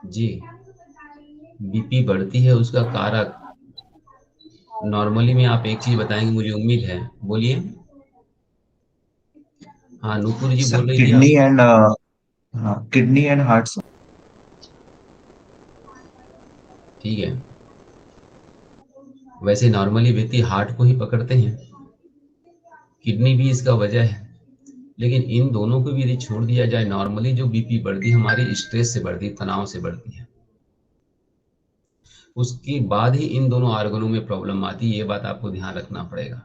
जी, BP बढ़ती है उसका कारक नॉर्मली में आप एक चीज बताएंगे, मुझे उम्मीद है। बोलिए। हाँ, नूपुर जी सर बोल रही थी किडनी आप। एंड हाँ, किडनी एंड हार्ट। ठीक है। वैसे नॉर्मली व्यक्ति हार्ट को ही पकड़ते हैं, किडनी भी इसका वजह है। लेकिन इन दोनों को भी यदि छोड़ दिया जाए, नॉर्मली जो बीपी बढ़ती है हमारी स्ट्रेस से बढ़ती है, तनाव से बढ़ती है। उसके बाद ही इन दोनों ऑर्गनों में प्रॉब्लम आती है, ये बात आपको ध्यान रखना पड़ेगा।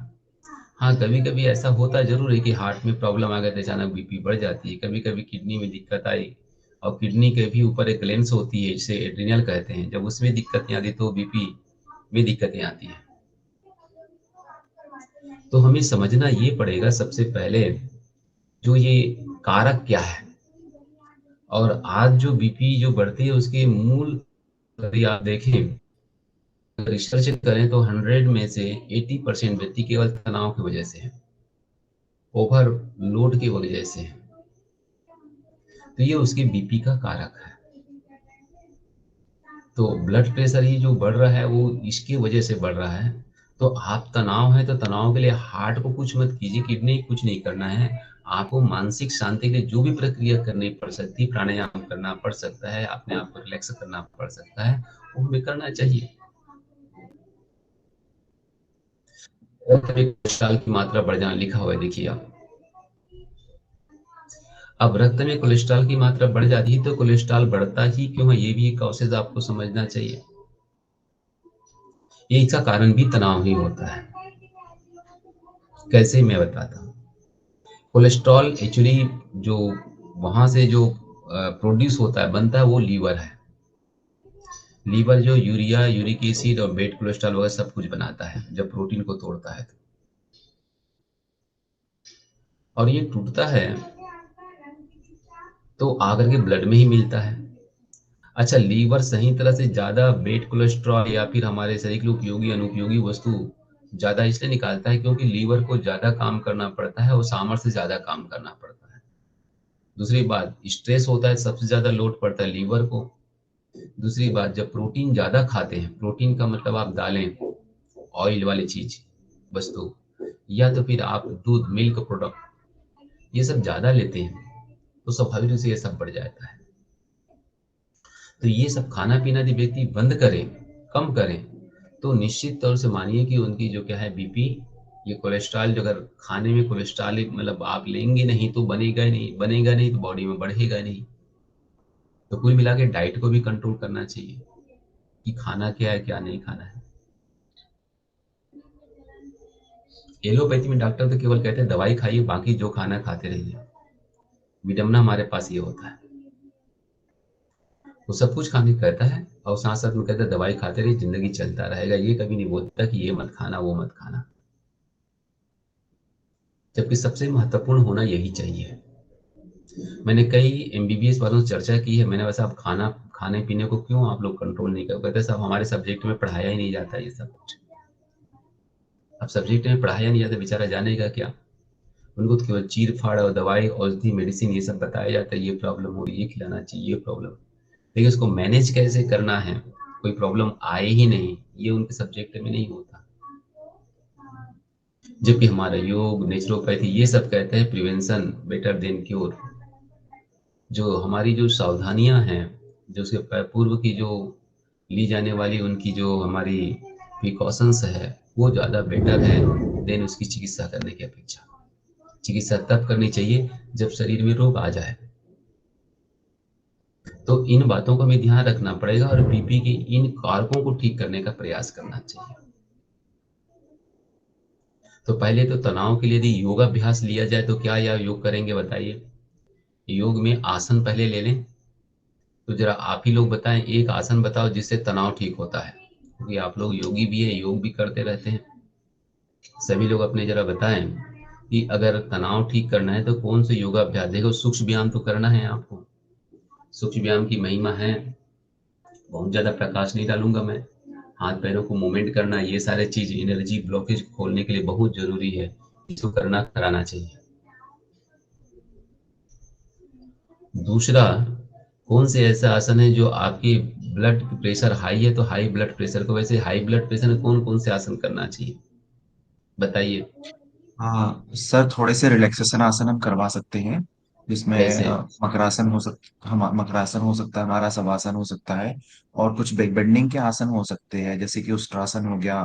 हाँ, कभी कभी ऐसा होता जरूर है कि हार्ट में प्रॉब्लम आ गई तो अचानक बीपी बढ़ जाती है, कभी कभी किडनी में दिक्कत आई, और किडनी के भी ऊपर एक लेंस होती है जिसे एड्रिनल कहते हैं, जब उसमें दिक्कतें आती तो बीपी में दिक्कतें आती हैं। तो हमें समझना ये पड़ेगा सबसे पहले, जो ये कारक क्या है। और आज जो बीपी जो बढ़ती है उसके मूल, यदि आप देखें, रिसर्च करें तो 100 में से 80% व्यक्ति केवल तनाव की वजह से है, ओवर लोड की वजह से है। तो ये उसके बीपी का कारक है। तो ब्लड प्रेशर ही जो बढ़ रहा है वो इसकी वजह से बढ़ रहा है। तो आप तनाव है तो तनाव के लिए हार्ट को कुछ मत कीजिए, किडनी कुछ नहीं करना है। आपको मानसिक शांति के लिए जो भी प्रक्रिया करनी पड़ सकती है, प्राणायाम करना पड़ सकता है, अपने आप को रिलैक्स करना पड़ सकता है, वो हमें करना चाहिए। रक्त में कोलेस्ट्रॉल की मात्रा बढ़ जाना लिखा हुआ है, देखिए आप। अब रक्त में कोलेस्ट्रॉल की मात्रा बढ़ जाती है तो कोलेस्ट्रॉल बढ़ता ही क्यों है, ये भी एक कॉसेज आपको समझना चाहिए। ये इसका कारण भी तनाव ही होता है। कैसे, मैं बताता हूँ। कोलेस्ट्रॉल एक्चुअली जो वहां से जो प्रोड्यूस होता है, बनता है, वो लीवर है। लीवर जो यूरिया, यूरिक एसिड और बेड कोलेस्ट्रॉल वगैरह सब कुछ बनाता है जब प्रोटीन को तोड़ता है और ये टूटता है तो आकर के ब्लड में ही मिलता है। अच्छा, लीवर सही तरह से ज्यादा बेड कोलेस्ट्रॉल या फिर हमारे शरीर के लिए उपयोगी अनुपयोगी वस्तु ज्यादा इसलिए निकालता है क्योंकि लीवर को ज्यादा काम करना पड़ता है और सामर्थ्य से ज्यादा काम करना पड़ता है। दूसरी बात, स्ट्रेस होता है, सबसे ज्यादा लोड पड़ता है लीवर को। दूसरी बात, जब प्रोटीन ज्यादा खाते हैं, प्रोटीन का मतलब आप दालें, ऑयल वाली चीज, वस्तु, या तो फिर आप दूध, मिल्क प्रोडक्ट, ये सब ज्यादा लेते हैं तो स्वाभाविक रूप से ये सब बढ़ जाता है। तो ये सब खाना पीना यदि व्यक्ति बंद करें, कम करें, तो निश्चित तौर से मानिए कि उनकी जो क्या है बीपी, ये कोलेस्ट्रॉल जो अगर खाने में कोलेस्ट्रॉल मतलब आप लेंगे नहीं तो बनेगा ही नहीं, बनेगा नहीं तो बॉडी में बढ़ेगा नहीं। तो कुल मिला के डाइट को भी कंट्रोल करना चाहिए कि खाना क्या है क्या नहीं खाना है। एलोपैथी में डॉक्टर तो केवल कहते हैं दवाई खाइए, बाकी जो खाना खाते रहिए। विडम्बना हमारे पास ये होता है, वो सब कुछ खाने को कहता है और साथ साथ में कहता है दवाई खाते रहिए, जिंदगी चलता रहेगा। ये कभी नहीं बोलता कि ये मत खाना वो मत खाना, जबकि सबसे महत्वपूर्ण होना यही चाहिए। मैंने कई एमबीबीएस वालों से चर्चा की है, मैंने वैसा, आप खाना खाने पीने को क्यों आप लोग कंट्रोल नहीं कर, कहते सब हमारे सब्जेक्ट में पढ़ाया ही नहीं जाता ये सब कुछ। अब सब्जेक्ट में पढ़ाया नहीं जाता, बेचारा जानेगा क्या। उनको तो केवल चीर फाड़ और दवाई, औषधि, मेडिसिन ये सब बताया जाता है, ये प्रॉब्लम हो रही है, ये खिलाना चाहिए, ये प्रॉब्लम। लेकिन उसको मैनेज कैसे करना है, कोई प्रॉब्लम आए ही नहीं, ये उनके सब्जेक्ट में नहीं होता। जबकि हमारा योग, नेचुरोपैथी ये सब कहते हैं प्रिवेंशन बेटर देन क्योर। जो हमारी जो सावधानियां हैं, जो उसके पूर्व की जो ली जाने वाली उनकी जो हमारी प्रिकॉशंस है, वो ज़्यादा बेटर है देन उसकी चिकित्सा करने की अपेक्षा। चिकित्सा तब करनी चाहिए जब शरीर में रोग आ जाए। तो इन बातों का भी ध्यान रखना पड़ेगा और बीपी के इन कारकों को ठीक करने का प्रयास करना चाहिए। तो पहले तो तनाव के लिए यदि योगाभ्यास लिया जाए तो क्या या योग करेंगे बताइए। योग में आसन पहले ले लें। तो जरा आप ही लोग बताएं, एक आसन बताओ जिससे तनाव ठीक होता है, क्योंकि आप लोग योगी भी है, योग भी करते रहते हैं। सभी लोग अपने जरा बताएं कि अगर तनाव ठीक करना है तो कौन से योगाभ्यास, देखो सूक्ष्म व्यायाम तो करना है आपको। सूक्ष्म व्यायाम की महिमा है, बहुत ज्यादा प्रकाश नहीं डालूंगा मैं। हाथ पैरों को मूवमेंट करना, ये सारे चीज एनर्जी ब्लॉकेज खोलने के लिए बहुत जरूरी है, इसको करना कराना चाहिए। दूसरा, कौन से ऐसा आसन है जो आपकी ब्लड प्रेशर हाई है तो हाई ब्लड प्रेशर को, वैसे हाई ब्लड प्रेशर में कौन कौन से आसन करना चाहिए बताइए। हाँ सर, थोड़े से रिलैक्सेशन आसन हम करवा सकते हैं, जिसमें जैसे मकरासन हो सकता, हम मकरासन हो सकता है, हमारा शवासन हो सकता है, और कुछ बैक बेंडिंग के आसन हो सकते हैं, जैसे कि उष्ट्रासन हो गया,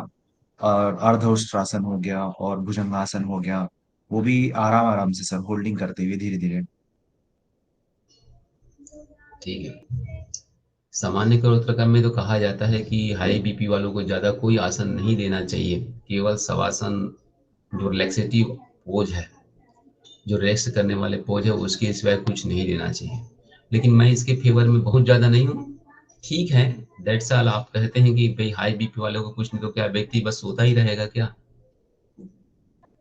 और अर्ध उष्ट्रासन हो गया, और भुजंगासन हो गया। वो भी आराम आराम से सर, होल्डिंग करते हुए धीरे धीरे। ठीक है। सामान्य करोत्रकम में तो कहा जाता है कि हाई बीपी वालों को ज़्यादा कोई आसन नहीं देना चाहिए, केवल शवासन जो रिलैक्सेटिव पोज है, जो रेस्ट करने वाले पोज है उसके सिवाय कुछ नहीं देना चाहिए। लेकिन मैं इसके फेवर में बहुत ज़्यादा नहीं हूँ। ठीक है, दैट्स ऑल। आप कहते हैं कि भाई हाई बीपी वालों को कुछ नहीं तो क्या व्यक्ति बस सोता ही रहेगा क्या?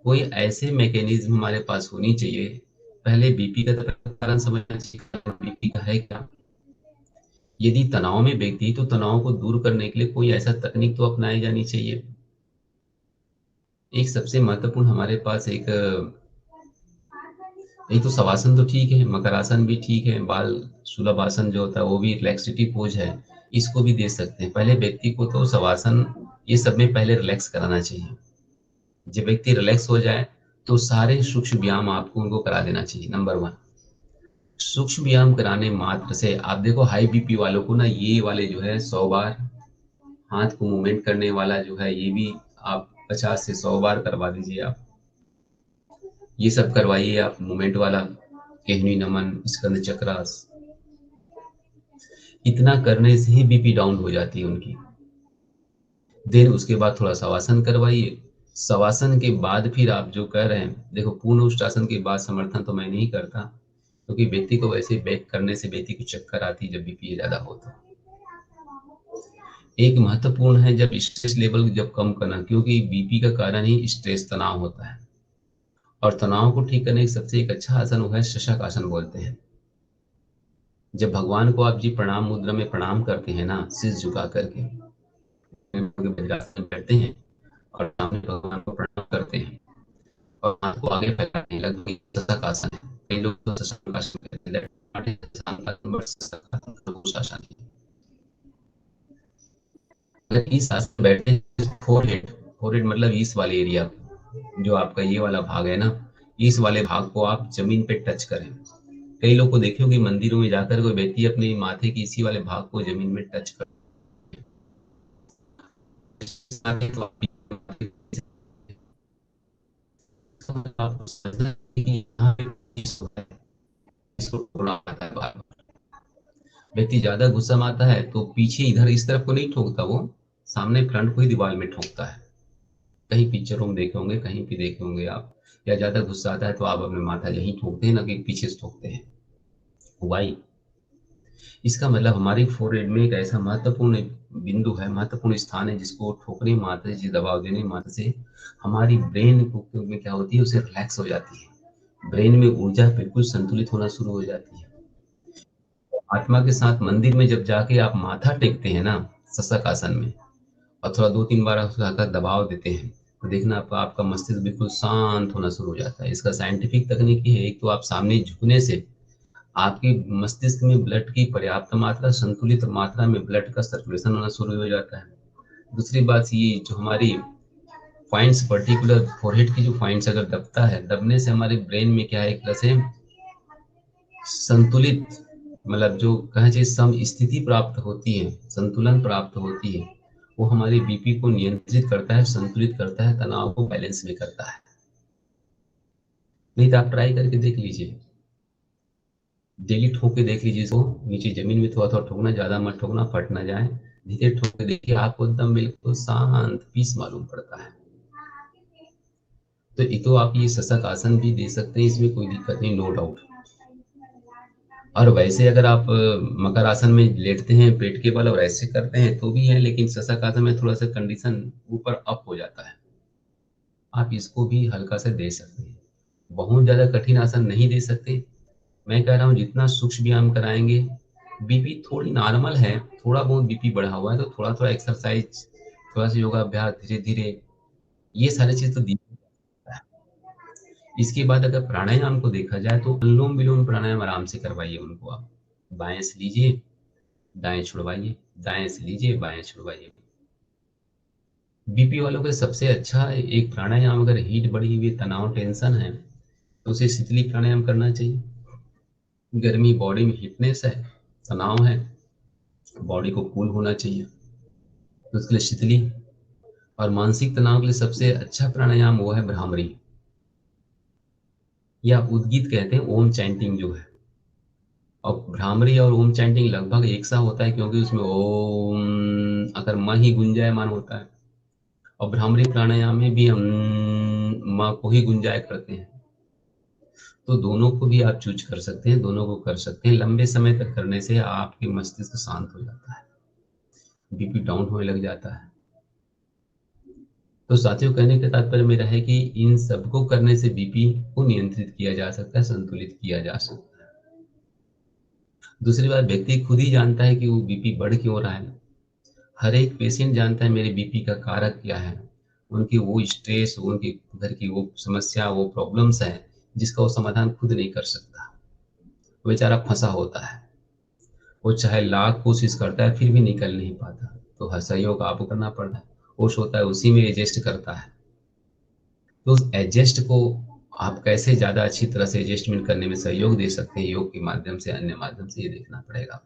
कोई ऐसे मैकेनिज्म हमारे पास होनी चाहिए। पहले बीपी का तो कारण समझना चाहिए, बीपी का है क्या। यदि तनाव में व्यक्ति तो तनाव को दूर करने के लिए कोई ऐसा तकनीक तो अपनाई जानी चाहिए। एक सबसे महत्वपूर्ण हमारे पास एक तो शवासन तो ठीक है, मकरासन भी ठीक है, बाल सुलभ आसन जो होता है वो भी रिलैक्सेटिव पोज है, इसको भी दे सकते हैं। पहले व्यक्ति को तो शवासन ये सब में पहले रिलैक्स कराना चाहिए। जब व्यक्ति रिलैक्स हो जाए तो सारे सूक्ष्म व्यायाम आपको उनको करा देना चाहिए। नंबर वन, सूक्ष्म व्यायाम कराने मात्र से आप देखो हाई बीपी वालों को ना ये वाले जो है 100 बार हाथ को मूवमेंट करने वाला जो है ये भी आप 50 से 100 बार करवा दीजिए। आप ये सब करवाइए, आप मूवमेंट वाला केहनी नमन स्कंद चक्रास, इतना करने से ही बीपी डाउन हो जाती है उनकी। देन उसके बाद थोड़ा शवासन करवाइए। शवासन के बाद फिर आप जो कह रहे हैं, देखो पूर्ण उष्ट्रासन के बाद समर्थन तो मैं नहीं करता, क्योंकि व्यक्ति को वैसे बैक करने से व्यक्ति को चक्कर आती है जब बीपी ज्यादा हो तो। एक महत्वपूर्ण है जब स्ट्रेस लेवल जब कम करना, क्योंकि बीपी का कारण ही स्ट्रेस तनाव होता है। और तनाव को ठीक करने का सबसे एक अच्छा आसन वो है शशक आसन बोलते हैं। जब भगवान को आप जी प्रणाम मुद्रा में प्रणाम करते हैं ना, शीश झुका करके वज्रासन में बैठते हैं और सामने भगवान को प्रणाम करते हैं और हाथ को आगे फैलाते हैं, लगभग शशक आसन है। कई लोग तो शशक आसन कहते हैं, शशक आसन है। अगर इस आसन में बैठे हैं, फोरहेड, फोरहेड मतलब इस वाले एरिया, जो आपका ये वाला भाग है ना, इस वाले भाग को आप जमीन पे टच करें। कई लोग को देखे होंगे मंदिरों में जाकर कोई व्यक्ति अपने माथे की इसी वाले भाग को जमीन में टच कर, तो व्यक्ति ज्यादा गुस्सा में आता है तो पीछे इधर इस तरफ को नहीं ठोकता, वो सामने फ्रंट को ही दीवार में ठोकता है। कहीं पिक्चरों में देखे होंगे, कहीं भी देखे होंगे आप। या ज्यादा गुस्सा आता है तो आप अपने माथा यहीं ठोकते हैं ना कि पीछे से ठोकते हैं। वाई, इसका मतलब हमारी फोरहेड में एक ऐसा महत्वपूर्ण बिंदु है, महत्वपूर्ण स्थान है, जिसको ठोकने मात्र से, दबाव देने मात्र से हमारी ब्रेन को में क्या होती है, उसे रिलैक्स हो जाती है। ब्रेन में ऊर्जा बिल्कुल संतुलित होना शुरू हो जाती है। आत्मा के साथ मंदिर में जब जाके आप माथा टेकते हैं ना शशक आसन में, और थोड़ा 2-3 बार उसका हल्का दबाव देते हैं, तो देखना आपका मस्तिष्क बिल्कुल शांत होना शुरू हो जाता है। इसका साइंटिफिक तकनीक ये है, एक तो आप सामने झुकने से आपके मस्तिष्क में ब्लड की पर्याप्त मात्रा, संतुलित मात्रा में ब्लड का सर्कुलेशन होना शुरू हो जाता है। दूसरी बात ये, जो हमारी पॉइंट्स पर्टिकुलर फोरहेड की जो पॉइंट्स अगर दबता है, दबने से हमारे ब्रेन में क्या है, एक तरह से संतुलित, मतलब जो कहे चाहिए सम स्थिति प्राप्त होती है, संतुलन प्राप्त होती है। वो हमारे बीपी को नियंत्रित करता है, संतुलित करता है, तनाव को बैलेंस में करता है। नहीं तो आप ट्राई करके देख लीजिए, डेली ठोक के देख लीजिए इसको। नीचे जमीन में थोड़ा थोड़ा ठोकना, ज्यादा मत ठोकना, फट ना जाए। धीरे ठोक के देखिए, आपको एकदम बिल्कुल शांत पीस मालूम पड़ता है। तो ये तो आप ये शशक आसन भी दे सकते हैं, इसमें कोई दिक्कत नहीं, नो डाउट। और वैसे अगर आप मकर आसन में लेटते हैं पेट के बल और ऐसे करते हैं तो भी है, लेकिन शशक आसन में थोड़ा सा कंडीशन ऊपर अप हो जाता है। आप इसको भी हल्का से दे सकते हैं, बहुत ज्यादा कठिन आसन नहीं दे सकते। मैं कह रहा हूँ जितना सूक्ष्म व्यायाम कराएंगे। बीपी थोड़ी नॉर्मल है, थोड़ा बहुत बीपी बढ़ा हुआ है तो थोड़ा थोड़ा एक्सरसाइज, थोड़ा सा योगाभ्यास धीरे धीरे, ये सारी चीज तो दी जाता है। इसके बाद अगर प्राणायाम को देखा जाए तो अनुलोम विलोम प्राणायाम आराम से करवाइए उनको आप। बाएं से लीजिए, दाएं छुड़वाइए, दाएं से लीजिए, बाएं छुड़वाइए। बीपी वालों के सबसे अच्छा एक प्राणायाम, अगर हीट बढ़ी हुई, तनाव, टेंशन है, तो उसे शीतली प्राणायाम करना चाहिए। गर्मी, बॉडी में हीटनेस है, तनाव है, बॉडी को कूल होना चाहिए, तो उसके लिए शीतली। और मानसिक तनाव के लिए सबसे अच्छा प्राणायाम वो है भ्रामरी, या उद्गीत कहते हैं, ओम चैंटिंग जो है। और भ्रामरी और ओम चैंटिंग लगभग एक सा होता है, क्योंकि उसमें ओम अगर म ही गुंजायमान होता है, और भ्रामरी प्राणायाम में भी हम म को ही गुंजाय करते हैं। तो दोनों को भी आप चूज कर सकते हैं, दोनों को कर सकते हैं। लंबे समय तक करने से आपके मस्तिष्क शांत हो जाता है, बीपी डाउन होने लग जाता है। तो साथियों, कहने का तात्पर्य मेरा है कि इन सबको करने से बीपी को नियंत्रित किया जा सकता है, संतुलित किया जा सकता है। दूसरी बात, व्यक्ति खुद ही जानता है कि वो बीपी बढ़ क्यों रहा है। हर एक पेशेंट जानता है मेरे बीपी का कारक क्या है। उनकी वो स्ट्रेस, उनके घर की वो समस्या, वो प्रॉब्लम्स है जिसका वो समाधान खुद नहीं कर सकता। वो बेचारा फंसा होता है, वो चाहे लाख कोशिश करता है फिर भी निकल नहीं पाता। तो हर सहयोग आपको करना पड़ता है, कोश होता है उसी में एडजस्ट करता है। तो उस एडजस्ट को आप कैसे ज़्यादा अच्छी तरह से एडजस्टमेंट करने में सहयोग दे सकते हैं, योग के माध्यम से, अन्य माध्यम से, ये देखना पड़ेगा।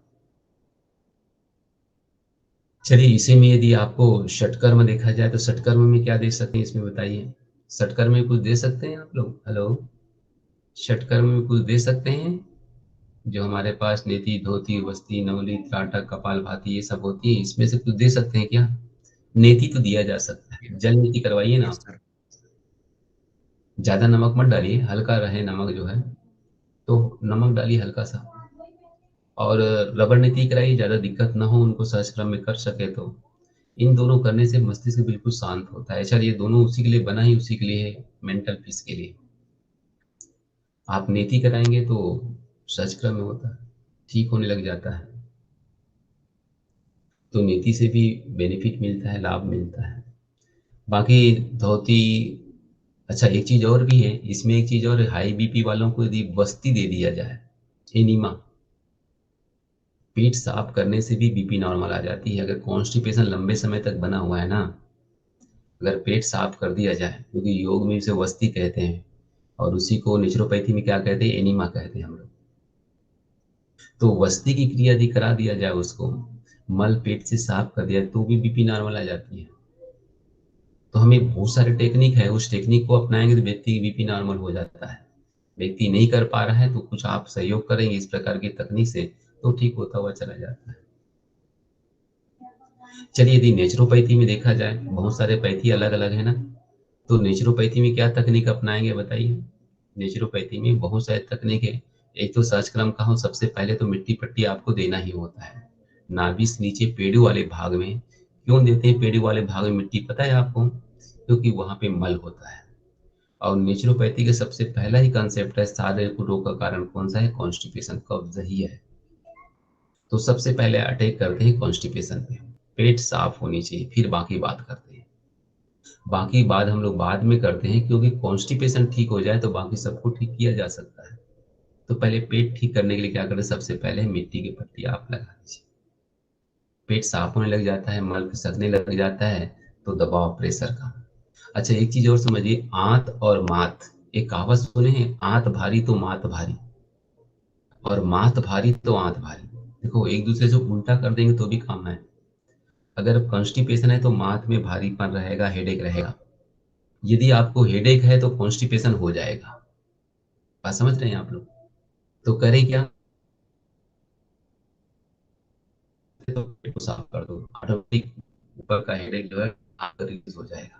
चलिए, इसी में यदि आपको षटकर्म देखा जाए तो षटकर्म में क्या दे सकते हैं, इसमें बताइए। षटकर्म में कुछ दे सकते हैं आप लोग? हेलो, षटकर्म में कुछ दे सकते हैं? जो हमारे पास नेति, धोती, वस्ती, नवली, त्राटक, कपालभाति, ये सब होती है, इसमें से कुछ दे सकते हैं क्या? नेति तो दिया जा सकता है, जल नेति करवाइए ना यस आप। सर। ज्यादा नमक मत डालिए, हल्का रहे नमक जो है, तो नमक डालिए हल्का सा। और रबड़ नीति कराइए, ज़्यादा दिक्कत ना हो, उनको सहज क्रम में कर सके तो। इन दोनों करने से मस्तिष्क बिल्कुल शांत होता है। चलिए, ये दोनों उसी के लिए बना ही उसी के लिए है, मेंटल पीस के लिए। आप नीति कराएंगे तो सहज क्रम में होता है, ठीक होने लग जाता है। तो नीति से भी बेनिफिट मिलता है, लाभ मिलता है। बाकी धोती, अच्छा एक चीज़ और भी है इसमें, एक चीज़ और, हाई बीपी वालों को यदि बस्ती दे दिया जाए, एनीमा, पेट साफ करने से भी बीपी नॉर्मल आ जाती है। अगर कॉन्स्टिपेशन लंबे समय तक बना हुआ है ना, अगर पेट साफ कर दिया जाए, क्योंकि योग में इसे वस्ती कहते हैं, और उसी को नेचुरोपैथी में क्या कहते हैं, एनीमा कहते हैं हम लोग। तो वस्ती की क्रिया यदि करा दिया जाए, उसको मल पेट से साफ कर दिया, तो भी बीपी नॉर्मल आ जाती है। तो हमें बहुत सारे टेक्निक है, उस टेक्निक को अपनाएंगे तो व्यक्ति की बीपी नॉर्मल हो जाता है। व्यक्ति नहीं कर पा रहा है तो कुछ आप सहयोग करेंगे इस प्रकार की तकनीक से, तो ठीक होता हुआ चला जाता है। चलिए, यदि नेचुरोपैथी में देखा जाए, बहुत सारे पैथी अलग अलग है ना, तो नेचुरोपैथी में क्या तकनीक अपनाएंगे बताइए। नेचुरोपैथी में बहुत सारे तकनीक है। एक तो सहज क्रम का हूँ, सबसे पहले तो मिट्टी पट्टी आपको देना ही होता है नाभि से नीचे पेड़ू वाले भाग में। क्यों देते हैं पेड़ू वाले भाग में मिट्टी, पता है आपको? क्योंकि वहां पे मल होता है। और नेचुरोपैथी का सबसे पहला ही कंसेप्ट है, शारीरिक रोग का कारण कौन सा है, कॉन्स्टिपेशन, कब्ज ही है। तो सबसे पहले अटैक करते हैं कॉन्स्टिपेशन पे। पेट साफ होनी चाहिए, फिर बाकी बात करते हैं। बाकी बात हम लोग बाद में करते हैं, क्योंकि कॉन्स्टिपेशन ठीक हो जाए तो बाकी सबको ठीक किया जा सकता है। तो पहले पेट ठीक करने के लिए क्या करें, सबसे पहले मिट्टी की पट्टी आप लगा दीजिए। पेट साफ होने लग जाता है, मल खिसकने लग जाता है, तो दबाव, प्रेशर का। अच्छा, एक चीज और समझिए, आंत और मात, एक कहावत सुने हैं, आंत भारी तो मात भारी, और मात भारी तो आंत भारी। देखो, एक दूसरे से उल्टा कर देंगे तो भी काम है। अगर कॉन्स्टिपेशन है तो माथ में भारीपन रहेगा, हेडेक रहेगा। यदि आपको हेडेक है तो कॉन्स्टिपेशन हो जाएगा। बात समझ रहे हैं आप लोग? तो करें क्या, तो पेट को साफ कर दो, ऑटोमेटिक ऊपर का हेडेक जो है आपका रिलीज हो जाएगा।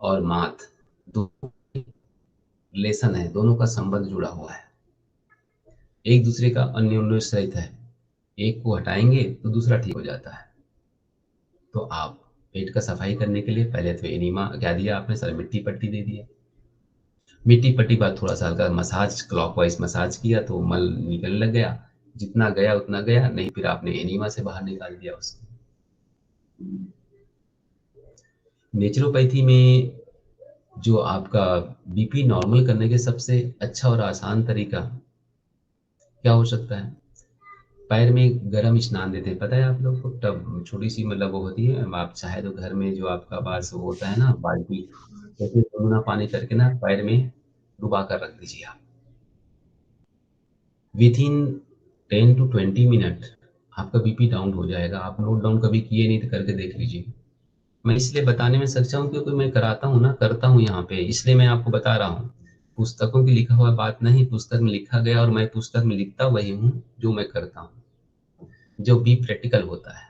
और माथ, दो रिलेशन है, दोनों का संबंध जुड़ा हुआ है, एक दूसरे का अन्योन्याश्रित है। एक को हटाएंगे तो दूसरा ठीक हो जाता है। तो आप पेट का सफाई करने के लिए पहले तो एनीमा क्या दिया आपने सर, मिट्टी पट्टी दे दिया। मिट्टी पट्टी बाद थोड़ा सा हल्का मसाज, क्लॉकवाइज मसाज किया तो मल निकलने लग गया। जितना गया उतना गया, नहीं फिर आपने एनीमा से बाहर निकाल दिया उसको। नेचुरोपैथी में जो आपका बीपी नॉर्मल करने के सबसे अच्छा और आसान तरीका, क्या हो सकता है? पैर में गर्म स्नान देते हैं, पता है आप लोग को? टब छोटी सी मतलब वो होती है, आप चाहे तो घर में जो आपका पास वो होता है ना बाल्टी, उसमें गुनगुना पानी करके ना पैर में डुबा कर रख दीजिए आप। विथ इन 10 to 20 मिनट आपका बीपी डाउन हो जाएगा। आप नोट डाउन कभी किए नहीं तो करके देख लीजिए। मैं इसलिए बताने में सक्षम हूँ क्योंकि मैं कराता हूँ ना, करता हूँ यहाँ पे, इसलिए मैं आपको बता रहा हूँ। पुस्तकों की लिखा हुआ बात नहीं, पुस्तक में लिखा गया और मैं पुस्तक में लिखता वही हूँ जो मैं करता हूँ, जो भी प्रैक्टिकल होता है।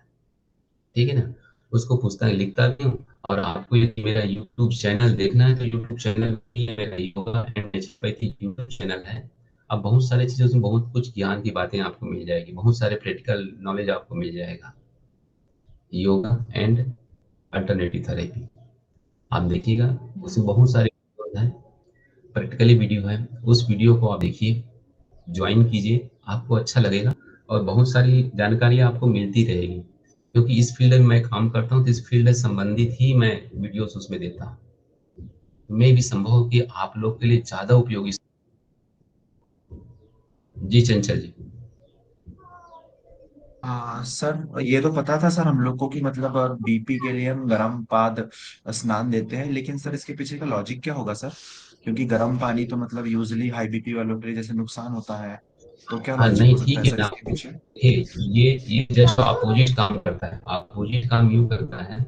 ठीक है ना? उसको पुस्तक में लिखता भी हूँ। और आपको यदि मेरा यूट्यूब चैनल देखना है तो यूट्यूब चैनल भी मेरा yoga and naturopathy YouTube channel है। अब बहुत सारी चीज़ों से बहुत कुछ ज्ञान की बातें आपको मिल जाएगी, बहुत सारे प्रैक्टिकल नॉलेज आपको मिल जाएगा। योगा एंड अल्टरनेटिव थेरेपी आप देखिएगा, उसमें बहुत सारे वीडियोज हैं, प्रैक्टिकली वीडियो है। उस वीडियो को आप देखिए, ज्वाइन कीजिए, आपको अच्छा लगेगा और बहुत सारी जानकारियाँ आपको मिलती रहेगी। क्योंकि इस फील्ड में मैं काम करता हूँ तो इस फील्ड से संबंधित ही मैं वीडियोस उसमें देता हूँ। मैं भी संभव हो कि आप लोग के लिए ज़्यादा उपयोगी। जी चंचल जी। हाँ सर, ये तो पता था सर हम लोग को कि मतलब बीपी के लिए हम गर्म पाद स्नान देते हैं, लेकिन सर इसके पीछे का लॉजिक क्या होगा सर? क्योंकि गर्म पानी तो मतलब यूजली हाई बीपी वालों के लिए जैसे नुकसान होता है, तो क्या हाँ लॉजिक नहीं हो सकता ठीक है है सर ना। इसके पीछे? देखिए ये जस्ट अपोजिट काम करता है, अपोजिट काम यूँ करता है।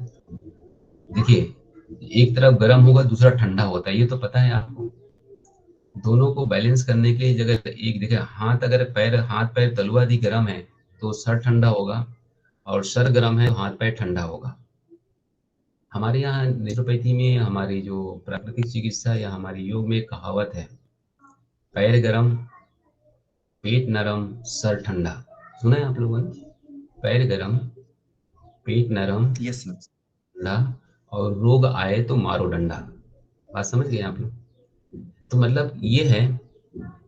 देखिए एक तरफ गर्म होगा दूसरा ठंडा होता है, ये तो पता है आपको। दोनों को बैलेंस करने के लिए जगह एक देखिए, हाथ अगर पैर हाथ पैर तलवा दी गर्म है तो सर ठंडा होगा, और सर गर्म है तो हाथ पैर ठंडा होगा। हमारे यहाँ नेचुरोपैथी में, हमारी जो प्राकृतिक चिकित्सा या हमारी योग में एक कहावत है, पैर गरम पेट नरम सर ठंडा। सुना है आप लोगों ने? पैर गरम पेट नरम यस सर। ठंडा, और रोग आए तो मारो डंडा। बात समझ गए आप लोग? तो मतलब ये है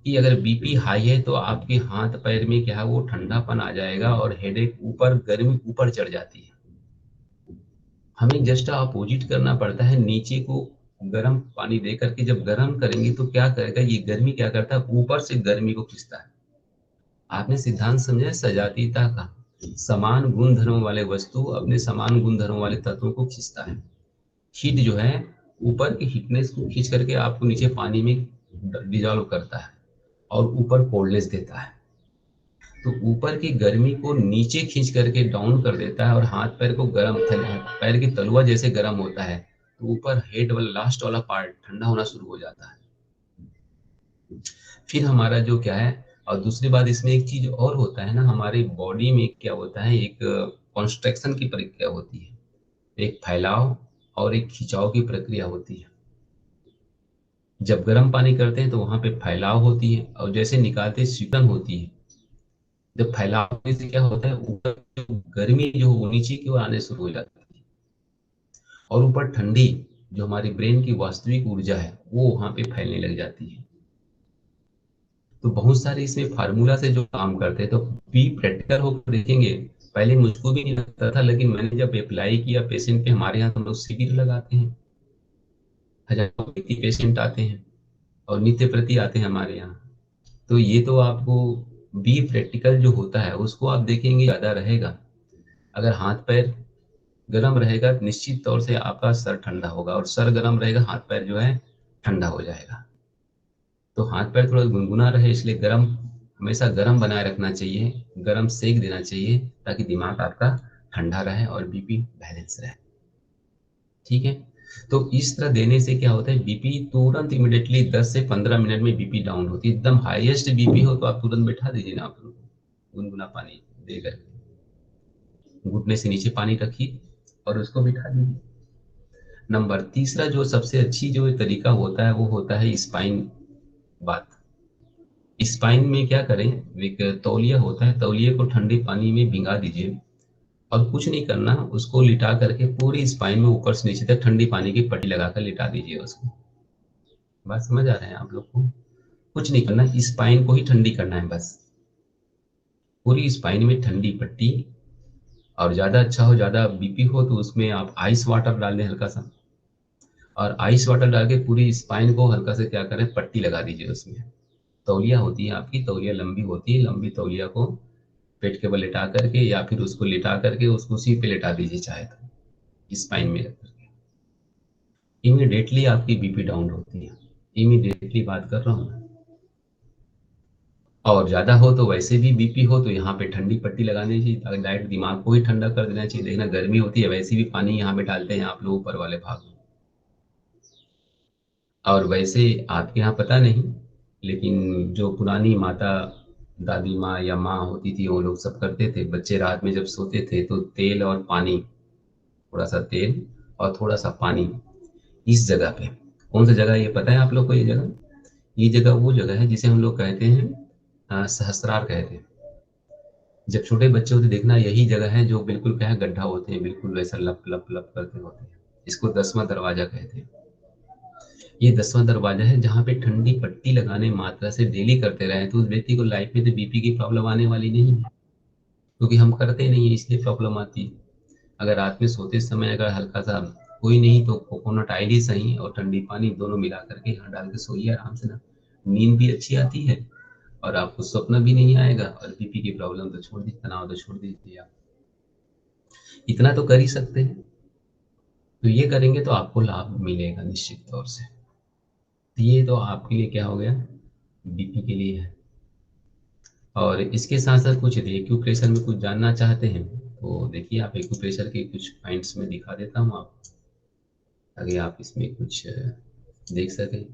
कि अगर बीपी हाई है तो आपके हाथ पैर में क्या है वो ठंडापन आ जाएगा और हेडेक ऊपर, गर्मी ऊपर चढ़ जाती है। हमें जस्ट अपोजिट करना पड़ता है, नीचे को गर्म पानी दे करके जब गर्म करेंगे तो क्या करेगा, ये गर्मी क्या करता है ऊपर से गर्मी को खींचता है। आपने सिद्धांत समझा है सजातीयता का? समान गुण धर्मों वाले वस्तु अपने समान गुण धर्मों वाले तत्वों को खींचता है। हीट जो है ऊपर की हीटनेस को खींच करके आपको नीचे पानी में डिजॉल्व करता है और ऊपर कोल्डनेस देता है। तो ऊपर की गर्मी को नीचे खींच करके डाउन कर देता है और हाथ पैर को गर्म, पैर की तलुआ जैसे गर्म होता है तो ऊपर हेड वाला लास्ट वाला पार्ट ठंडा होना शुरू हो जाता है। फिर हमारा जो क्या है, और दूसरी बात इसमें एक चीज और होता है ना, हमारे बॉडी में क्या होता है, एक कॉन्स्ट्रक्शन की प्रक्रिया होती है, एक फैलाव और एक खिंचाव की प्रक्रिया होती है। जब गर्म पानी करते हैं तो वहां पे फैलाव होती है और जैसे निकालते हैं शीतन होती है। जब फैलाव होने से क्या होता है, ऊपर जो गर्मी जो वो नीचे की ओर आने शुरू हो जाती है, और ऊपर ठंडी जो हमारी ब्रेन की वास्तविक ऊर्जा है वो वहां पे फैलने लग जाती है। तो बहुत सारे इसमें फार्मूला से जो काम करते हैं, तो भी प्रैक्टिकल होकर देखेंगे। पहले मुझको भी नहीं लगता था, लेकिन मैंने जब अप्लाई किया पेशेंट पे, हमारे यहाँ हम लोग शिविर लगाते हैं, हजारों व्यक्ति पेशेंट आते हैं और नित्य प्रति आते हैं हमारे यहाँ। तो ये तो आपको बी प्रैक्टिकल जो होता है उसको आप देखेंगे ज्यादा रहेगा। अगर हाथ पैर गर्म रहेगा तो निश्चित तौर से आपका सर ठंडा होगा, और सर गर्म रहेगा हाथ पैर जो है ठंडा हो जाएगा। तो हाथ पैर थोड़ा गुनगुना रहे इसलिए गर्म, हमेशा गर्म बनाए रखना चाहिए, गर्म सेक देना चाहिए ताकि दिमाग आपका ठंडा रहे और बीपी बैलेंस रहे। ठीक है? तो इस तरह देने से क्या होता है, बीपी तुरंत इमिडिएटली 10 से 15 मिनट में बीपी डाउन होती है। एकदम हाईएस्ट बीपी हो तो आप तुरंत बैठा दीजिए ना, आप गुनगुना पानी देकर घुटने से नीचे पानी रखिए और उसको बिठा दीजिए। नंबर तीसरा जो सबसे अच्छी जो तरीका होता है वो होता है स्पाइन बात। स्पाइन में क्या करें, एक तौलिया होता है, तौलिए को ठंडे पानी में भिंगा दीजिए और कुछ नहीं करना, उसको लिटा करके पूरी स्पाइन में ऊपर से नीचे तक ठंडी पानी की पट्टी लगाकर लिटा दीजिए उसको। बात समझ आ रहे हैं आप लोग को? कुछ नहीं करना, स्पाइन को ही ठंडी करना है बस, पूरी स्पाइन में ठंडी पट्टी। और ज्यादा अच्छा हो, ज्यादा बीपी हो तो उसमें आप आइस वाटर डाल दें हल्का सा, और आइस वाटर डाल के पूरी स्पाइन को हल्का से क्या करें पट्टी लगा दीजिए उसमें। तौलिया होती है आपकी, तौलिया लंबी होती है, लंबी तौलिया को पेट के बल लिटा करके या फिर उसको लिटा करके उसको उसी पे लिटा दीजिए चाहे तो, स्पाइन में रख करके। इमीडिएटली आपकी बीपी डाउन होती है, इमीडिएटली बात कर रहा हूँ मैं। और ज़्यादा हो तो वैसे भी बीपी हो तो यहाँ पे ठंडी पट्टी लगानी चाहिए, डायरेक्ट दिमाग को ही ठंडा कर देना चाहिए। देखना गर्मी होती है वैसे भी पानी यहाँ पे डालते हैं आप लोग ऊपर वाले भाग में। और वैसे आपके यहाँ पता नहीं, लेकिन जो पुरानी माता दादी माँ या माँ होती थी वो लोग सब करते थे, बच्चे रात में जब सोते थे तो तेल और पानी, थोड़ा सा तेल और थोड़ा सा पानी इस जगह पे, कौन सा जगह ये पता है आप लोग को? ये जगह, ये जगह वो जगह है जिसे हम लोग कहते हैं सहस्त्रार कहते हैं। जब छोटे बच्चे होते देखना यही जगह है जो बिल्कुल क्या है, गड्ढा होते हैं बिल्कुल वैसा लप लप लप करके होते हैं। इसको 10वां दरवाजा कहते हैं। ये 10वां दरवाजा है जहाँ पे ठंडी पट्टी लगाने मात्रा से डेली करते रहे तो उस व्यक्ति को लाइफ में तो बीपी की प्रॉब्लम आने वाली नहीं है, क्योंकि हम करते नहीं है इसलिए प्रॉब्लम आती है। अगर रात में सोते समय अगर हल्का सा, कोई नहीं तो कोकोनट ऑयल ही सही और ठंडी पानी दोनों मिला करके यहाँ डाल के सोइए आराम से ना, नींद भी अच्छी आती है और आपको स्वप्न भी नहीं आएगा। और बीपी की प्रॉब्लम तो छोड़ दी, तनाव तो छोड़ दीजिए आप, इतना तो कर ही सकते हैं। तो ये करेंगे तो आपको लाभ मिलेगा निश्चित तौर से। तो ये तो आपके लिए क्या हो गया, बीपी के लिए है। और इसके साथ साथ कुछ एक्यूप्रेशर में कुछ जानना चाहते हैं तो देखिए, आप एक्यूप्रेशर के कुछ पॉइंट्स में दिखा देता हूँ आप, ताकि आप इसमें कुछ देख सकें।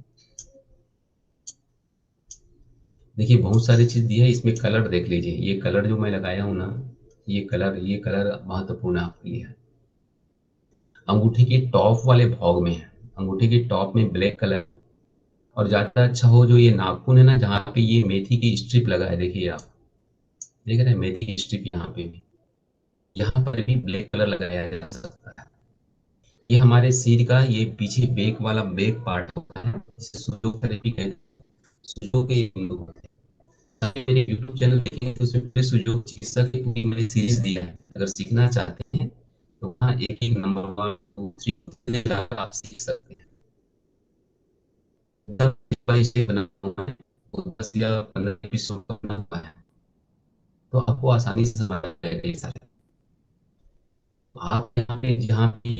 देखिए बहुत सारी चीज़ दी है इसमें, कलर देख लीजिए, ये कलर जो मैं लगाया हूँ ना, ये कलर महत्वपूर्ण है आपके लिए। अंगूठी के टॉप वाले भाग में है, अंगूठी के टॉप में ब्लैक कलर। और ज़्यादा अच्छा हो जो ये नाखून है ना, जहाँ पे ये मेथी की स्ट्रिप लगा है, देखिए आप देख रहे हैं मेथी की स्ट्रिप, यहाँ पे भी, यहाँ पर भी ब्लैक कलर लगाया जा सकता है। ये हमारे सिर का ये पीछे बैक वाला बैक पार्ट होता है, जिसे सुजोग थेरेपी कहते हैं। सुजोग के ये लोग होते हैं। आप मेरे यूट्यूब चैनल देखेंगे तो उसमें पूरे सुजोग चिकित्सा की पूरी मैंने सीरीज दिया है, अगर सीखना चाहते हैं तो वहाँ एक एक नंबर 1 2 3 आप सीख सकते हैं। 10 से बना हुआ है, वो 10 या 15 एपिसोड का बना हुआ है, तो आपको आसानी से समझ आ जाएगा ये सारे। तो आप यहाँ पे जहाँ पे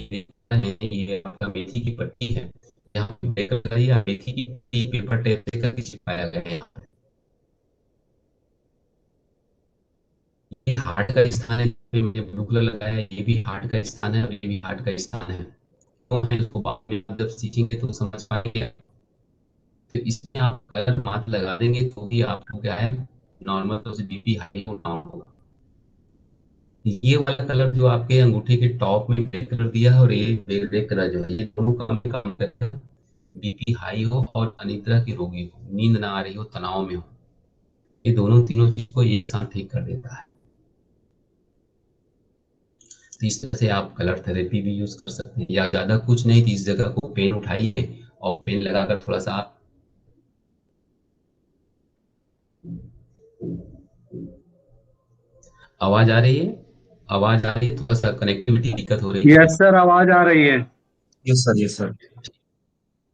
ये आपका मेथी की पट्टी है, यहाँ पे बेकर या मेथी की पेपर टेप से करके चिपकाया गया है। ये हार्ट का स्थान है, ये मैंने ब्लू कलर लगाया है, ये भी हार्ट का स्थान है और ये भी हार्ट का स्थान है। तो मैं इसको बाद में जब सीखेंगे तो समझ पाएंगे। तो इसमें आप अगर मात लगा देंगे तो भी आपको क्या है, नॉर्मल तो से बीपी हाई हो डाउन होगा। ये वाला कलर जो आपके अंगूठे के टॉप में ब्लैक कलर दिया है और ये ब्लैक कलर जो है, ये दोनों काम करते हैं। बीपी हाई हो और अनिद्रा की रोगी हो, नींद ना आ रही हो, तनाव में हो, ये दोनों तीनों चीज को एक साथ ठीक कर देता है। तो इस तरह से आप कलर थेरेपी भी यूज कर सकते हैं, या ज्यादा कुछ नहीं तो इस जगह को पेन उठाइए और पेन लगाकर थोड़ा सा आप, आवाज आ रही है, आवाज आ रही है, थोड़ा सा कनेक्टिविटी दिक्कत हो रही है। यस सर, आवाज आ रही है। Yes sir, yes sir.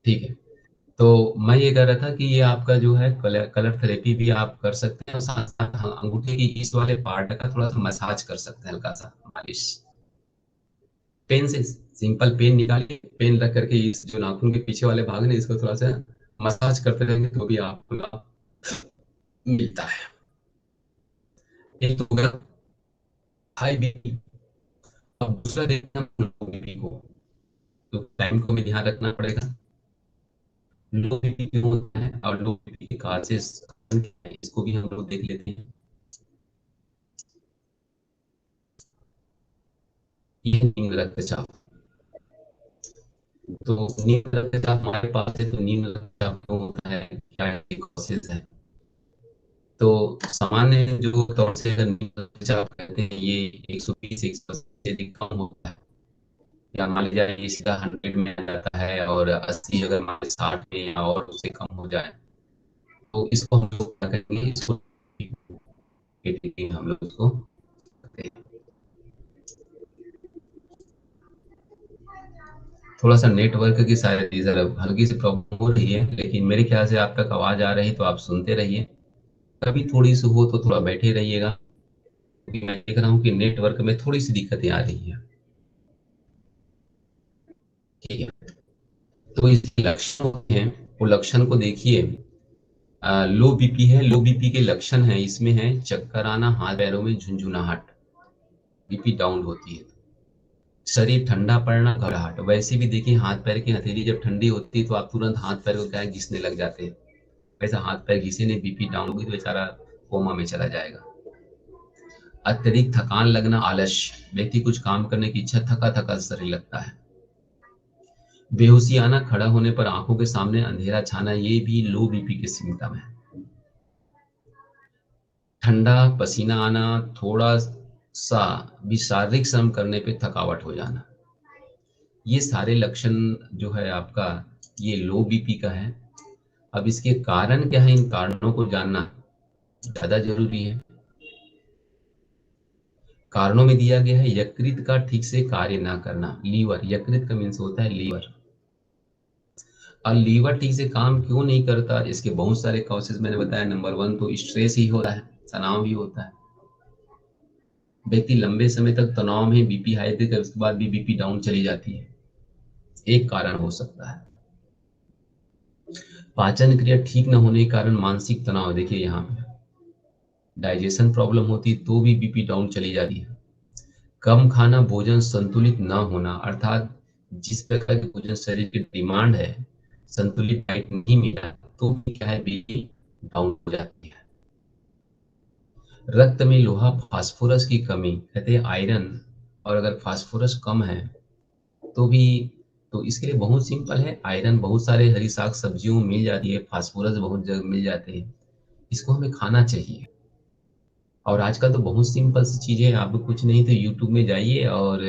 ठीक है। तो मैं ये कह रहा था कि ये आपका जो है कलर कलर थेरेपी भी आप कर सकते हैं और साथ साथ अंगूठे की इस वाले पार्ट का थोड़ा सा मसाज कर सकते हैं, हल्का सा मालिश। पेन से, सिंपल पेन निकालिए, पेन रख करके इस जो नाखून के पीछे वाले भाग ने इसको थोड़ा सा मसाज करते रहेंगे तो भी आपको लाभ मिलता है। एक तो हो गया हाई बीपी। अब दूसरा देखना लो बीपी को, तो टाइम को भी ध्यान रखना पड़ेगा। लो बीपी क्यों होता है और लो बीपी के काजेस इसको भी हम लोग देख लेते हैं। ये नींद रक्तचाप, तो नींद रक्तचाप हमारे पास है, तो नींद रक्तचाप क्यों होता है, क्या कॉजेज है? तो सामान्य जो तौर से अगर नींद रक्तचाप कहते हैं, ये 120 180 से अधिक कम होता है, या मान लिया इसका 100 में आ जाता है और 80 अगर मान लीजिए 60 में या और उससे कम हो जाए, तो इसको हम लोग क्या करेंगे, इसको हम लोग उसको करते हैं। थोड़ा सा नेटवर्क की शायद इधर हल्की सी प्रॉब्लम हो रही है, लेकिन मेरे ख्याल से आप तक आवाज आ रही तो आप सुनते रहिए। कभी थोड़ी सी हो तो थोड़ा बैठे रहिएगा, क्योंकि मैं देख रहा हूँ कि नेटवर्क में थोड़ी सी दिक्कतें आ रही है। ठीक है, तो इस लक्षण होते हैं, वो लक्षण को देखिए। लो बीपी है, लो बीपी के लक्षण हैं, इसमें है चक्कर आना, हाथ पैरों में झुंझुनाहट, बीपी डाउन होती है, शरीर ठंडा पड़ना, घबराहट। वैसे भी देखिए हाथ पैर की हथेली जब ठंडी होती है तो आप तुरंत हाथ पैर को क्या है घिसने लग जाते हैं। वैसा हाथ पैर घिसे ने बीपी डाउन होगी तो बेचारा कोमा में चला जाएगा। अत्यधिक थकान लगना, आलस्य, व्यक्ति कुछ काम करने की इच्छा, थका थका शरीर लगता है। बेहोशी आना, खड़ा होने पर आंखों के सामने अंधेरा छाना, ये भी लो बीपी के सिम्टम है। ठंडा पसीना आना, थोड़ा सा भी शारीरिक श्रम करने पे थकावट हो जाना, ये सारे लक्षण जो है आपका, ये लो बीपी का है। अब इसके कारण क्या है, इन कारणों को जानना ज्यादा जरूरी है। कारणों में दिया गया है यकृत का ठीक से कार्य ना करना, लीवर, यकृत का मीन्स होता है लीवर। और लीवर ठीक से काम क्यों नहीं करता, इसके बहुत सारे कॉजेज मैंने बताया। नंबर वन तो स्ट्रेस ही होता है, तनाव ही होता है। व्यक्ति लंबे समय तक तनाव में बीपी हाई देकर उसके बाद भी बीपी डाउन चली जाती है, एक कारण हो सकता है। पाचन क्रिया ठीक न होने के कारण मानसिक तनाव, देखिए यहाँ पे डाइजेशन प्रॉब्लम होती तो भी बीपी डाउन चली जाती है। कम खाना, भोजन संतुलित न होना, अर्थात जिस प्रकार के भोजन शरीर की डिमांड है, संतुलित डाइट नहीं मिला तो भी क्या है, बीपी डाउन हो जाती है। रक्त में लोहा फास्फोरस की कमी, कहते हैं आयरन, और अगर फास्फोरस कम है तो भी, तो इसके लिए बहुत सिंपल है, आयरन बहुत सारे हरी साग सब्जियों में मिल जाती है, फास्फोरस बहुत जगह मिल जाते हैं, इसको हमें खाना चाहिए। और आजकल तो बहुत सिंपल सी चीजें हैं, आप कुछ नहीं तो यूट्यूब में जाइए और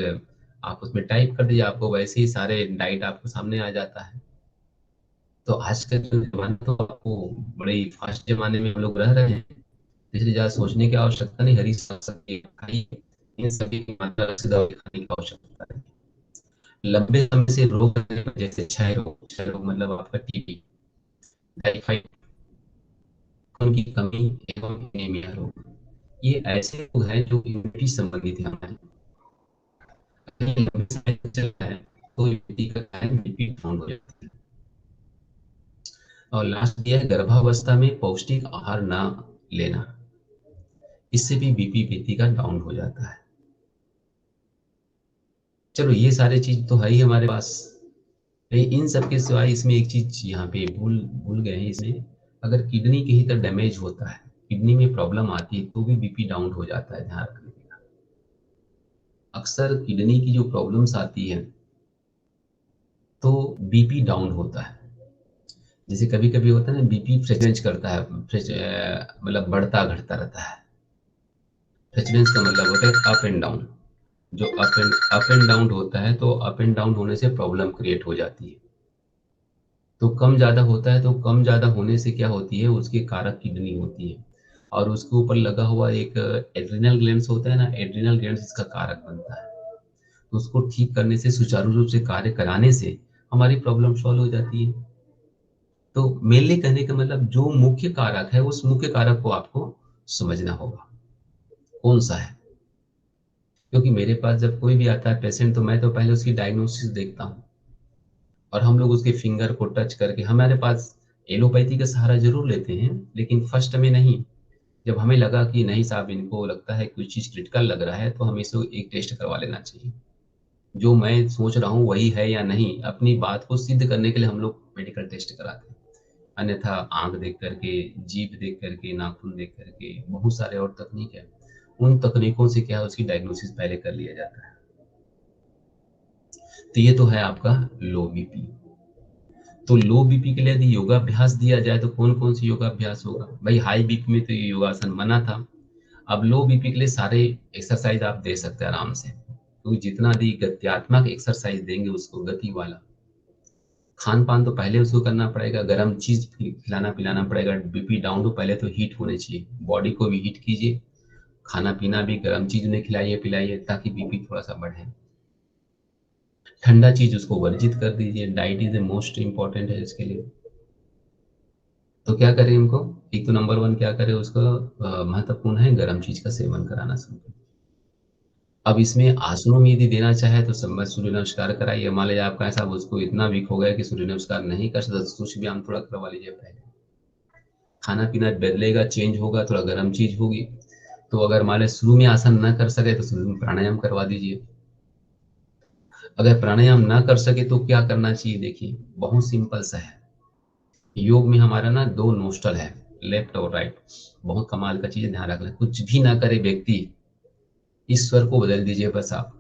आप उसमें टाइप कर दीजिए, आपको वैसे ही सारे डाइट आपको सामने आ जाता है। तो आज का जो जमाना, तो आपको बड़े ही फास्ट जमाने में हम लोग रह रहे हैं, इसलिए ज्यादा सोचने की आवश्यकता नहीं, हरी सब्जी खाइए, इन सभी की मात्रा से दवाई खाने की आवश्यकता है। लंबे समय से रोग रहने पर, जैसे क्षय रोग मतलब आपका टीबी, टाइफाइड, खून की कमी एवं एनीमिया रोग, ये ऐसे रोग हैं जो इम्यूनिटी संबंधित है हमारे। अगर ये लंबे समय तक चल रहा है तो इम्यूनिटी का कारण बीपी डाउन हो जाता है। और लास्ट दिया है गर्भावस्था में पौष्टिक आहार ना लेना, इससे भी बीपी व्यक्ति का डाउन हो जाता है। चलो ये सारे चीज तो है ही हमारे पास, इन सब के सिवाय इसमें एक चीज यहाँ पे भूल भूल गए हैं इसमें। अगर किडनी कहीं तक डैमेज होता है, किडनी में प्रॉब्लम आती है तो भी बीपी डाउन हो जाता है, ध्यान रखिएगा। अक्सर किडनी की जो प्रॉब्लम्स आती है तो बीपी डाउन होता है। जैसे कभी कभी होता है ना, बीपी फ्लक्चुएट करता है, मतलब बढ़ता घटता रहता है। फ्लक्चुएंस का मतलब होता है अप एंड डाउन। जो अप एंड डाउन होता है, तो अप एंड डाउन होने से प्रॉब्लम क्रिएट हो जाती है। तो कम ज़्यादा होता है, तो कम ज़्यादा होने से क्या होती है, उसके कारक किडनी होती है, और उसके ऊपर लगा हुआ एक एड्रिनल ग्लैंड्स होता है ना, एड्रिनल ग्लैंड्स इसका कारक बनता है। तो उसको ठीक करने से, सुचारू रूप से कार्य कराने से हमारी प्रॉब्लम सॉल्व हो जाती है। तो मेनली कहने का मतलब जो मुख्य कारक है, उस मुख्य कारक को आपको समझना होगा कौन सा है। क्योंकि मेरे पास जब कोई भी आता है पेशेंट, तो मैं तो पहले उसकी डायग्नोसिस देखता हूँ, और हम लोग उसके फिंगर को टच करके, हमारे पास एलोपैथी का सहारा जरूर लेते हैं, लेकिन फर्स्ट में नहीं। जब हमें लगा कि नहीं साहब, इनको लगता है कुछ चीज क्रिटिकल लग रहा है, तो हमें इसको एक टेस्ट करवा लेना चाहिए। जो मैं सोच रहा हूँ वही है या नहीं, अपनी बात को सिद्ध करने के लिए हम लोग मेडिकल टेस्ट कराते हैं। अन्यथा आंख देख करके, जीभ देख करके, नाखून देख करके, बहुत सारे और तकनीक है, उन तकनीकों से क्या है, उसकी डायग्नोसिस पहले कर लिया जाता है। तो ये तो है आपका लो बीपी। तो लो बीपी के लिए यदि योगाभ्यास दिया जाए तो कौन कौन सी योगाभ्यास होगा भाई? हाई बीपी में तो ये योगासन मना था। अब लो बीपी के लिए सारे एक्सरसाइज आप दे सकते हैं आराम से, क्योंकि जितना अधिक गत्यात्मक एक्सरसाइज देंगे उसको, गति वाला खान पान तो पहले उसको करना पड़ेगा, गर्म चीज खिलाना पिलाना पड़ेगा। बीपी डाउन हो पहले तो हीट होने चाहिए, बॉडी को भी हीट कीजिए, खाना पीना भी गर्म चीज उन्हें खिलाइए पिलाइए, ताकि बीपी थोड़ा सा बढ़े। ठंडा चीज उसको वर्जित कर दीजिए, diet is the most important है इसके लिए। तो क्या करें इनको, एक तो नंबर वन क्या करें उसको, महत्वपूर्ण है गर्म चीज का सेवन कराना शुरू। अब इसमें आसनों में यदि देना चाहे तो सब सूर्य नमस्कार कराइए। मान लीजिए आपका साहब उसको इतना वीक हो गया कि सूर्य नमस्कार नहीं कर सकता, सूर्य व्यायाम थोड़ा करवा लीजिए पहले। खाना पीना बदलेगा, चेंज होगा, थोड़ा गर्म चीज होगी। तो अगर मान लीजिए शुरू में आसन ना कर सके तो शुरू में प्राणायाम करवा दीजिए। अगर प्राणायाम ना कर सके तो क्या करना चाहिए, देखिए बहुत सिंपल सा है। योग में हमारा ना दो नोस्टल है, लेफ्ट और राइट। बहुत कमाल का चीज है, ध्यान रखना। कुछ भी ना करे व्यक्ति, ईश्वर को बदल दीजिए बस आप।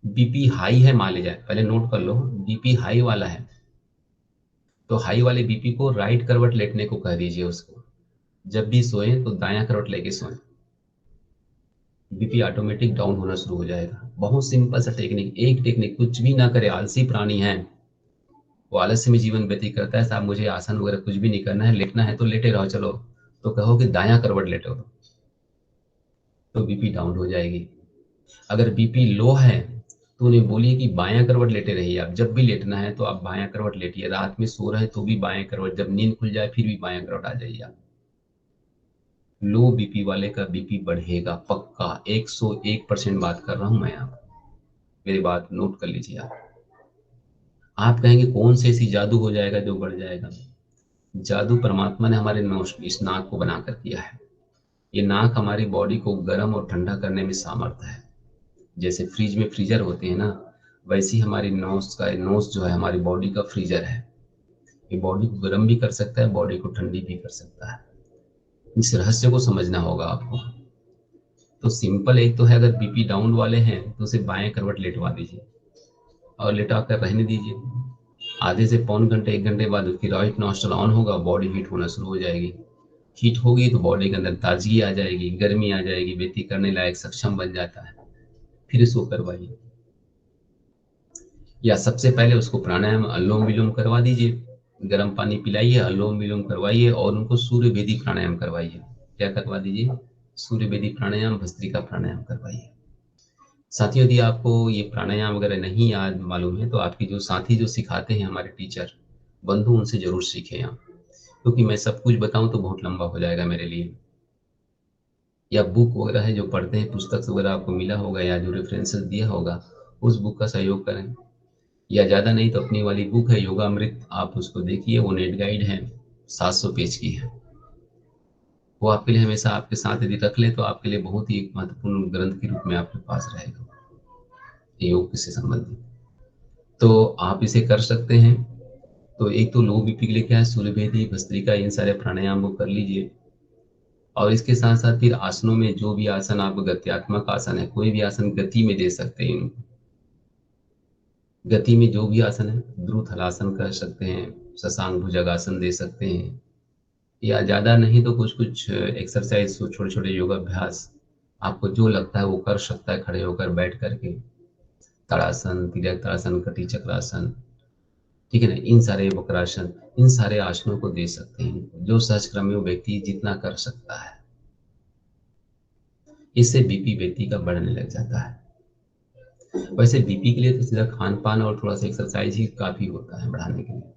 बीपी हाई है मान लीजिए, पहले नोट कर लो, बीपी हाई वाला है तो हाई वाले बीपी को राइट करवट लेटने को कह दीजिए उसको। जब भी सोए तो दायां करवट लेके सोए, बीपी ऑटोमेटिक डाउन होना शुरू हो जाएगा। बहुत सिंपल सा टेक्निक, एक टेक्निक। कुछ भी ना करे, आलसी प्राणी है, वो आलस्य में जीवन व्यतीत करता है, साहब मुझे आसन वगैरह कुछ भी नहीं करना है, लेटना है तो लेटे रहो, चलो तो कहो कि दायां करवट लेटो, तो बीपी डाउन हो जाएगी। अगर बीपी लो है तो उन्हें बोलिए कि बायां करवट लेटे रहिए। आप जब भी लेटना है तो आप बायां करवट लेटिए, रात में सो रहे तो भी बायां करवट, जब नींद खुल जाए फिर भी बायां करवट आ जाइए आप। लो बीपी वाले का बीपी बढ़ेगा पक्का, 101% बात कर रहा हूं मैं। आप मेरी बात नोट कर लीजिए। आप कहेंगे कौन से ऐसी जादू हो जाएगा जो बढ़ जाएगा। जादू परमात्मा ने हमारे इस नाक को बनाकर किया है। ये नाक हमारी बॉडी को गर्म और ठंडा करने में सामर्थ्य है। जैसे फ्रिज में फ्रीजर होते हैं ना, वैसे ही हमारी नोस जो है हमारी बॉडी का फ्रीजर है। ये बॉडी को गर्म भी कर सकता है, बॉडी को ठंडी भी कर सकता है। इस रहस्य को समझना होगा आपको। तो सिंपल एक तो है, अगर बीपी डाउन वाले हैं तो उसे बाएं करवट लेटवा दीजिए और लेटा कर रहने दीजिए। आधे से पौन घंटे 1 घंटे बाद उसकी राइट नॉस्ट्रल ऑन होगा, बॉडी हीट होना शुरू हो जाएगी। हीट होगी तो बॉडी के अंदर ताजगी आ जाएगी, गर्मी आ जाएगी, व्यक्ति करने लायक सक्षम बन जाता है। फिर इसको करवाइए, या सबसे पहले उसको प्राणायाम अनुलोम विलोम करवा दीजिए। गर्म पानी पिलाइए, अनुलोम विलोम करवाइए और उनको सूर्य वेदी प्राणायाम करवाइए। क्या करवा दीजिए, सूर्य वेदी प्राणायाम, भस्त्रिका प्राणायाम करवाइए। साथियों यदि आपको ये प्राणायाम वगैरह नहीं याद मालूम है तो आपकी जो साथी जो सिखाते हैं हमारे टीचर बंधु, उनसे जरूर सीखें आप, क्योंकि मैं सब कुछ बताऊं तो बहुत लंबा हो जाएगा मेरे लिए। या बुक वगैरह है जो पढ़ते हैं, पुस्तक वगैरह आपको मिला होगा या जो रेफरेंसेस दिया होगा, उस बुक का सहयोग करें। या ज़्यादा नहीं तो अपनी वाली बुक है योगामृत, आप उसको देखिए, वो नेट गाइड है, 700 पेज की है। वो आपके लिए हमेशा आपके साथ यदि रख ले तो आपके लिए बहुत ही एक महत्वपूर्ण ग्रंथ के रूप में आपके पास रहेगा योग से संबंधित। तो आप इसे कर सकते हैं। तो एक तो लो बीपी के लिए क्या है, सूर्यभेदी, भस्त्रिका, इन सारे प्राणायाम को कर लीजिए। और इसके साथ साथ फिर आसनों में जो भी आसन, आप गत्यात्मक आसन है, कोई भी आसन गति में दे सकते हैं इनको। गति में जो भी आसन है, ध्रुव हलासन कर सकते हैं, शशांक भुजंगासन दे सकते हैं, या ज्यादा नहीं तो कुछ कुछ एक्सरसाइज, छोटे छोटे योगाभ्यास आपको जो लगता है वो कर सकता है खड़े होकर, बैठ करके। ताड़ासन, तिर्यक ताड़ासन, कटी चक्रासन, ठीक है ना, इन सारे वक्रासन, इन सारे आसनों को दे सकते हैं जो सहज क्रम व्यक्ति जितना कर सकता है। इससे बीपी व्यक्ति का बढ़ने लग जाता है। वैसे बीपी के लिए तो सीधा खान पान और थोड़ा सा एक्सरसाइज ही काफी होता है बढ़ाने के लिए।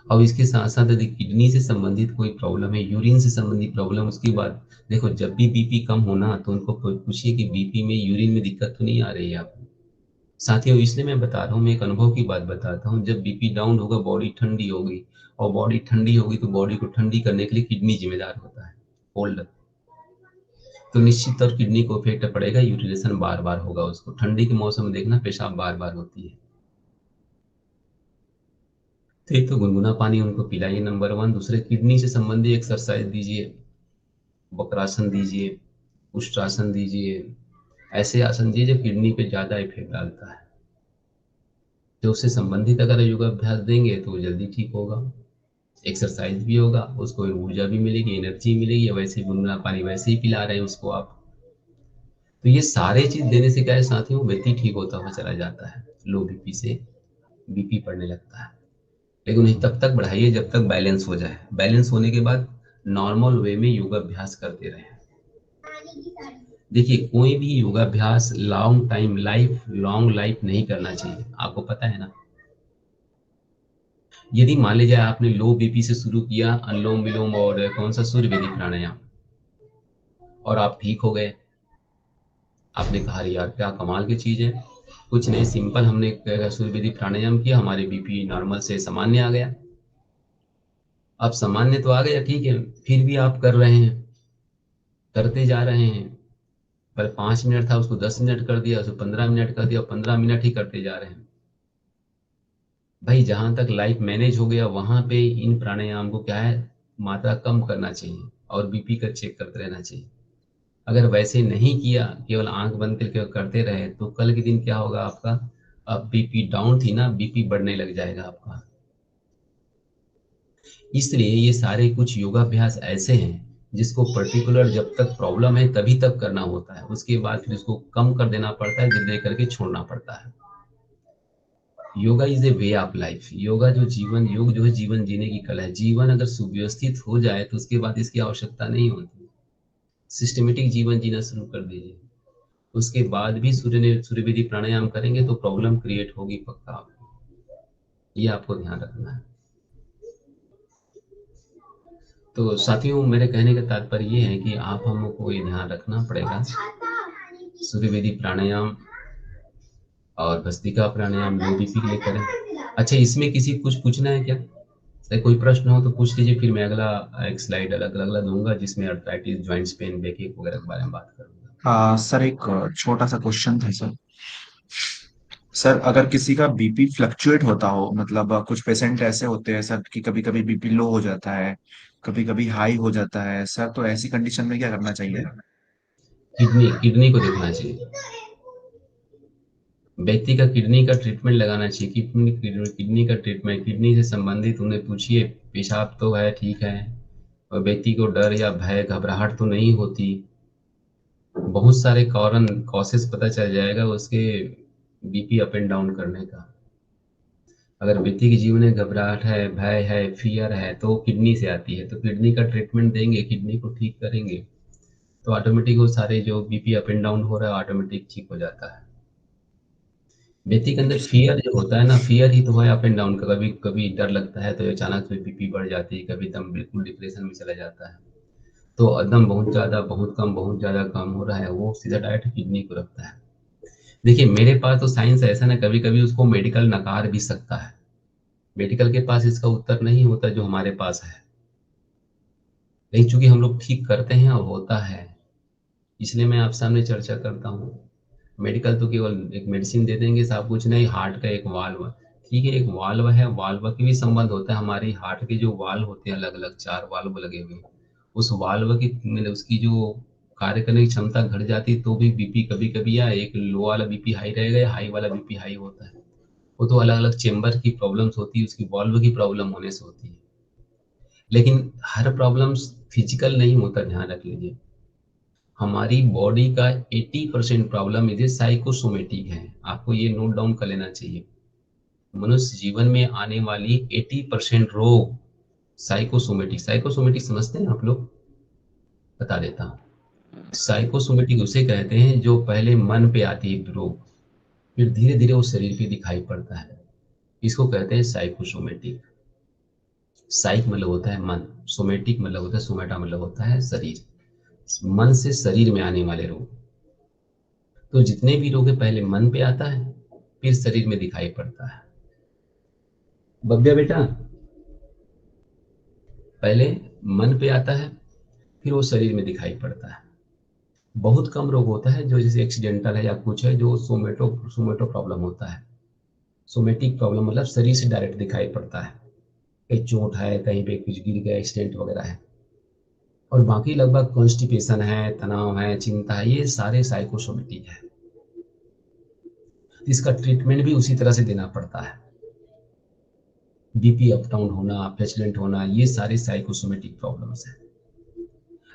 और इसके साथ साथ यदि किडनी से संबंधित कोई प्रॉब्लम है, यूरिन से संबंधित प्रॉब्लम, उसकी बात देखो, जब भी बीपी कम होना तो उनको पूछिए कि बीपी में, यूरिन में दिक्कत तो नहीं आ रही है आपको। साथियों इसलिए मैं बता रहा हूँ, मैं एक अनुभव की बात बताता हूँ। जब बीपी डाउन होगा बॉडी ठंडी होगी, और बॉडी ठंडी होगी तो बॉडी को ठंडी करने के लिए किडनी जिम्मेदार होता है, कोल्ड। तो निश्चित तौर किडनी को इफेक्ट पड़ेगा, यूरिनेशन बार बार होगा उसको। ठंडी के मौसम में देखना पेशाब बार बार होती है। तो एक तो गुनगुना पानी उनको पिलाइए नंबर वन। दूसरे, किडनी से संबंधित एक्सरसाइज दीजिए, वक्रासन दीजिए, उष्ट्रासन दीजिए, ऐसे आसन दीजिए जो किडनी पे ज्यादा इफेक्ट डालता है। तो उससे संबंधित अगर योगाभ्यास देंगे तो वो जल्दी ठीक होगा, एक्सरसाइज भी होगा, उसको ऊर्जा भी मिलेगी, एनर्जी मिलेगी। वैसे ही गुनगुना पानी वैसे ही पिला रहे हैं उसको आप। तो ये सारे चीज देने से क्या है साथियों, व्यक्ति ठीक होता हुआ चला जाता है। लो बीपी से बीपी बढ़ने लगता है, लेकिन उन्हें तब तक बढ़ाइए जब तक बैलेंस हो जाए। बैलेंस होने के बाद नॉर्मल वे में योगाभ्यास करते रहें। देखिए, कोई भी योगाभ्यास लॉन्ग टाइम लॉन्ग लाइफ नहीं करना चाहिए, आपको पता है ना। यदि मान लीजिए आपने लो बीपी से शुरू किया अनुलोम विलोम और कौन सा सूर्य वेदी प्राणायाम, और आप ठीक हो गए, आपने कहा अरे यार क्या कमाल की चीज है, कुछ नहीं, सिंपल हमने सूर्य वेदी प्राणायाम किया, हमारे बीपी नॉर्मल से सामान्य आ गया। अब सामान्य तो आ गया, ठीक है, फिर भी आप कर रहे हैं, करते जा रहे हैं, पर 5 मिनट था उसको 10 मिनट कर दिया, उसको 15 मिनट कर दिया, 15 मिनट ही करते जा रहे हैं। भाई जहां तक लाइफ मैनेज हो गया वहां पे इन प्राणायाम को क्या है, मात्रा कम करना चाहिए और बीपी का चेक करते रहना चाहिए। अगर वैसे नहीं किया, केवल आंख बंद करके करते रहे, तो कल के दिन क्या होगा आपका, अब बीपी डाउन थी ना, बीपी बढ़ने लग जाएगा आपका। इसलिए ये सारे कुछ योगाभ्यास ऐसे हैं जिसको पर्टिकुलर जब तक प्रॉब्लम है तभी तक करना होता है, उसके बाद फिर उसको कम कर देना पड़ता है, धीरे करके छोड़ना पड़ता है। Yoga is a way of life, योग जो है जीवन जीने की कला है। जीवन अगर सुव्यवस्थित हो जाए तो उसके बाद इसकी आवश्यकता नहीं होती। सिस्टमेटिक जीवन जीना शुरू कर दीजिए, उसके बाद भी सूर्यवेदी प्राणायाम करेंगे तो प्रॉब्लम क्रिएट होगी पक्का आपको, ये आपको ध्यान रखना है। तो साथियों, मेरे कहने का तात्पर्य ये है कि आप हमको ये ध्यान रखना पड़ेगा, सूर्यवेदी प्राणायाम और भस्त्रिका प्राणायाम लो बीपी के लिए करें। अच्छा, इसमें किसी कुछ पूछना है क्या? चाहे कोई प्रश्न हो तो पूछ लीजिए, फिर मैं अगला एक स्लाइड अलग अलग दूंगा जिसमें अर्थराइटिस, जॉइंट्स पेन, बैकएक वगैरह के बारे में बात करूंगा। सर एक छोटा सा क्वेश्चन था सर। सर अगर किसी का बीपी फ्लक्चुएट होता हो, मतलब कुछ पेशेंट ऐसे होते हैं सर कि कभी कभी बीपी लो हो जाता है, कभी कभी हाई हो जाता है सर, तो ऐसी कंडीशन में क्या करना चाहिए? किडनी किडनी को देखना चाहिए, व्यक्ति का किडनी का ट्रीटमेंट लगाना चाहिए। किडनी का ट्रीटमेंट, किडनी से संबंधित उन्हें पूछिए, पेशाब तो है ठीक है, और व्यक्ति को डर या भय घबराहट तो नहीं होती, बहुत सारे कारण कॉसेस पता चल जाएगा उसके बीपी अप एंड डाउन करने का। अगर व्यक्ति के जीवन में घबराहट है, भय है, फियर है, तो किडनी से आती है, तो किडनी का ट्रीटमेंट देंगे, किडनी को ठीक करेंगे, तो ऑटोमेटिक वो सारे जो बीपी अप एंड डाउन हो रहा है ऑटोमेटिक ठीक हो जाता है। व्यक्ति के अंदर फियर जो होता है ना, फियर ही तो है अप एंड डाउन का, कभी कभी डर लगता है तो अचानक से बीपी बढ़ जाती है, कभी एकदम बिल्कुल डिप्रेशन में चला जाता है, तो एकदम बहुत ज्यादा बहुत कम बहुत ज्यादा कम हो रहा है, वो सीधा डायरेक्ट किडनी को रखता है। देखिए मेरे पास तो साइंस ऐसा ना, कभी कभी उसको मेडिकल नकार भी सकता है, मेडिकल के पास इसका उत्तर नहीं होता जो हमारे पास है, लेकिन चूंकि हम लोग ठीक करते हैं और होता है, इसलिए मैं आप सामने चर्चा करता हूँ। मेडिकल तो केवल एक मेडिसिन दे देंगे, सब कुछ नहीं, हार्ट का एक वाल्व, ठीक है, एक वाल्व है, वाल्व की भी संबंध होता है, हमारी हार्ट के जो वाल्व होते हैं अलग अलग 4 वाल्व लगे हुए हैं, उस वाल्व की मतलब उसकी जो कार्य करने की क्षमता घट जाती तो भी बीपी कभी कभी, या एक लो वाला बीपी हाई रहेगा या हाई वाला बीपी हाई होता है, वो तो अलग अलग चेम्बर की प्रॉब्लम्स होती है, उसकी वाल्व की प्रॉब्लम होने से होती है। लेकिन हर प्रॉब्लम्स फिजिकल नहीं होता, ध्यान रख लीजिए, हमारी बॉडी का 80% प्रॉब्लम इधर साइकोसोमेटिक है, आपको ये नोट डाउन कर लेना चाहिए। मनुष्य जीवन में आने वाली 80% रोग साइकोसोमेटिक, साइकोसोमेटिक समझते हैं आप लोग? बता देता हूँ, साइकोसोमेटिक उसे कहते हैं जो पहले मन पे आती है रोग, फिर धीरे धीरे वो शरीर पे दिखाई पड़ता है, इसको कहते हैं साइकोसोमेटिक। साइक मतलब होता है मन, सोमेटिक मतलब होता है, सोमेटा मतलब होता है शरीर, मन से शरीर में आने वाले रोग। तो जितने भी रोग है पहले मन पे आता है, फिर शरीर में दिखाई पड़ता है। बब्या बेटा, पहले मन पे आता है, फिर वो शरीर में दिखाई पड़ता है। बहुत कम रोग होता है जो जैसे एक्सीडेंटल है या कुछ है जो सोमेटो सोमेटो प्रॉब्लम होता है। सोमेटिक प्रॉब्लम मतलब शरीर से डायरेक्ट दिखाई पड़ता है, कहीं चोट है, कहीं पे कुछ गिर गया, एक्सीडेंट वगैरह है। और बाकी लगभग कॉन्स्टिपेशन है, तनाव है, चिंता है, ये सारे साइकोसोमेटिक है। इसका ट्रीटमेंट भी उसी तरह से देना पड़ता है। बीपी अप डाउन होना, फ्लैचलेंट होना, ये सारे साइकोसोमेटिक प्रॉब्लम्स हैं।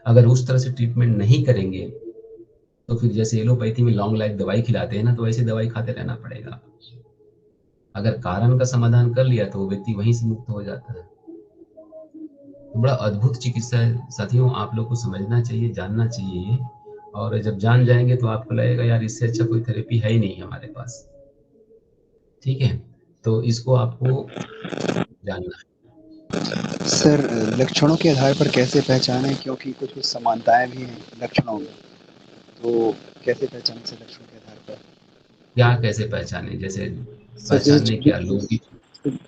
अगर उस तरह से ट्रीटमेंट नहीं करेंगे तो फिर जैसे एलोपैथी में लॉन्ग लाइफ दवाई खिलाते हैं ना, तो वैसे दवाई खाते रहना पड़ेगा। अगर कारण का समाधान कर लिया तो वो व्यक्ति वहीं से मुक्त हो जाता है। तो बड़ा अद्भुत चिकित्सा है साथियों, आप लोग को समझना चाहिए, जानना चाहिए ये, और जब जान जाएंगे तो आपको लगेगा यार इससे अच्छा कोई थेरेपी है ही नहीं हमारे पास। ठीक है, तो इसको आपको जानना है। सर, लक्षणों के आधार पर कैसे पहचानें, क्योंकि कुछ कुछ समानताएं भी हैं लक्षणों में, तो कैसे पहचानें सर लक्षणों के आधार पर? क्या कैसे पहचाने, जैसे सर जैसे पहचानने क्या लोग भी।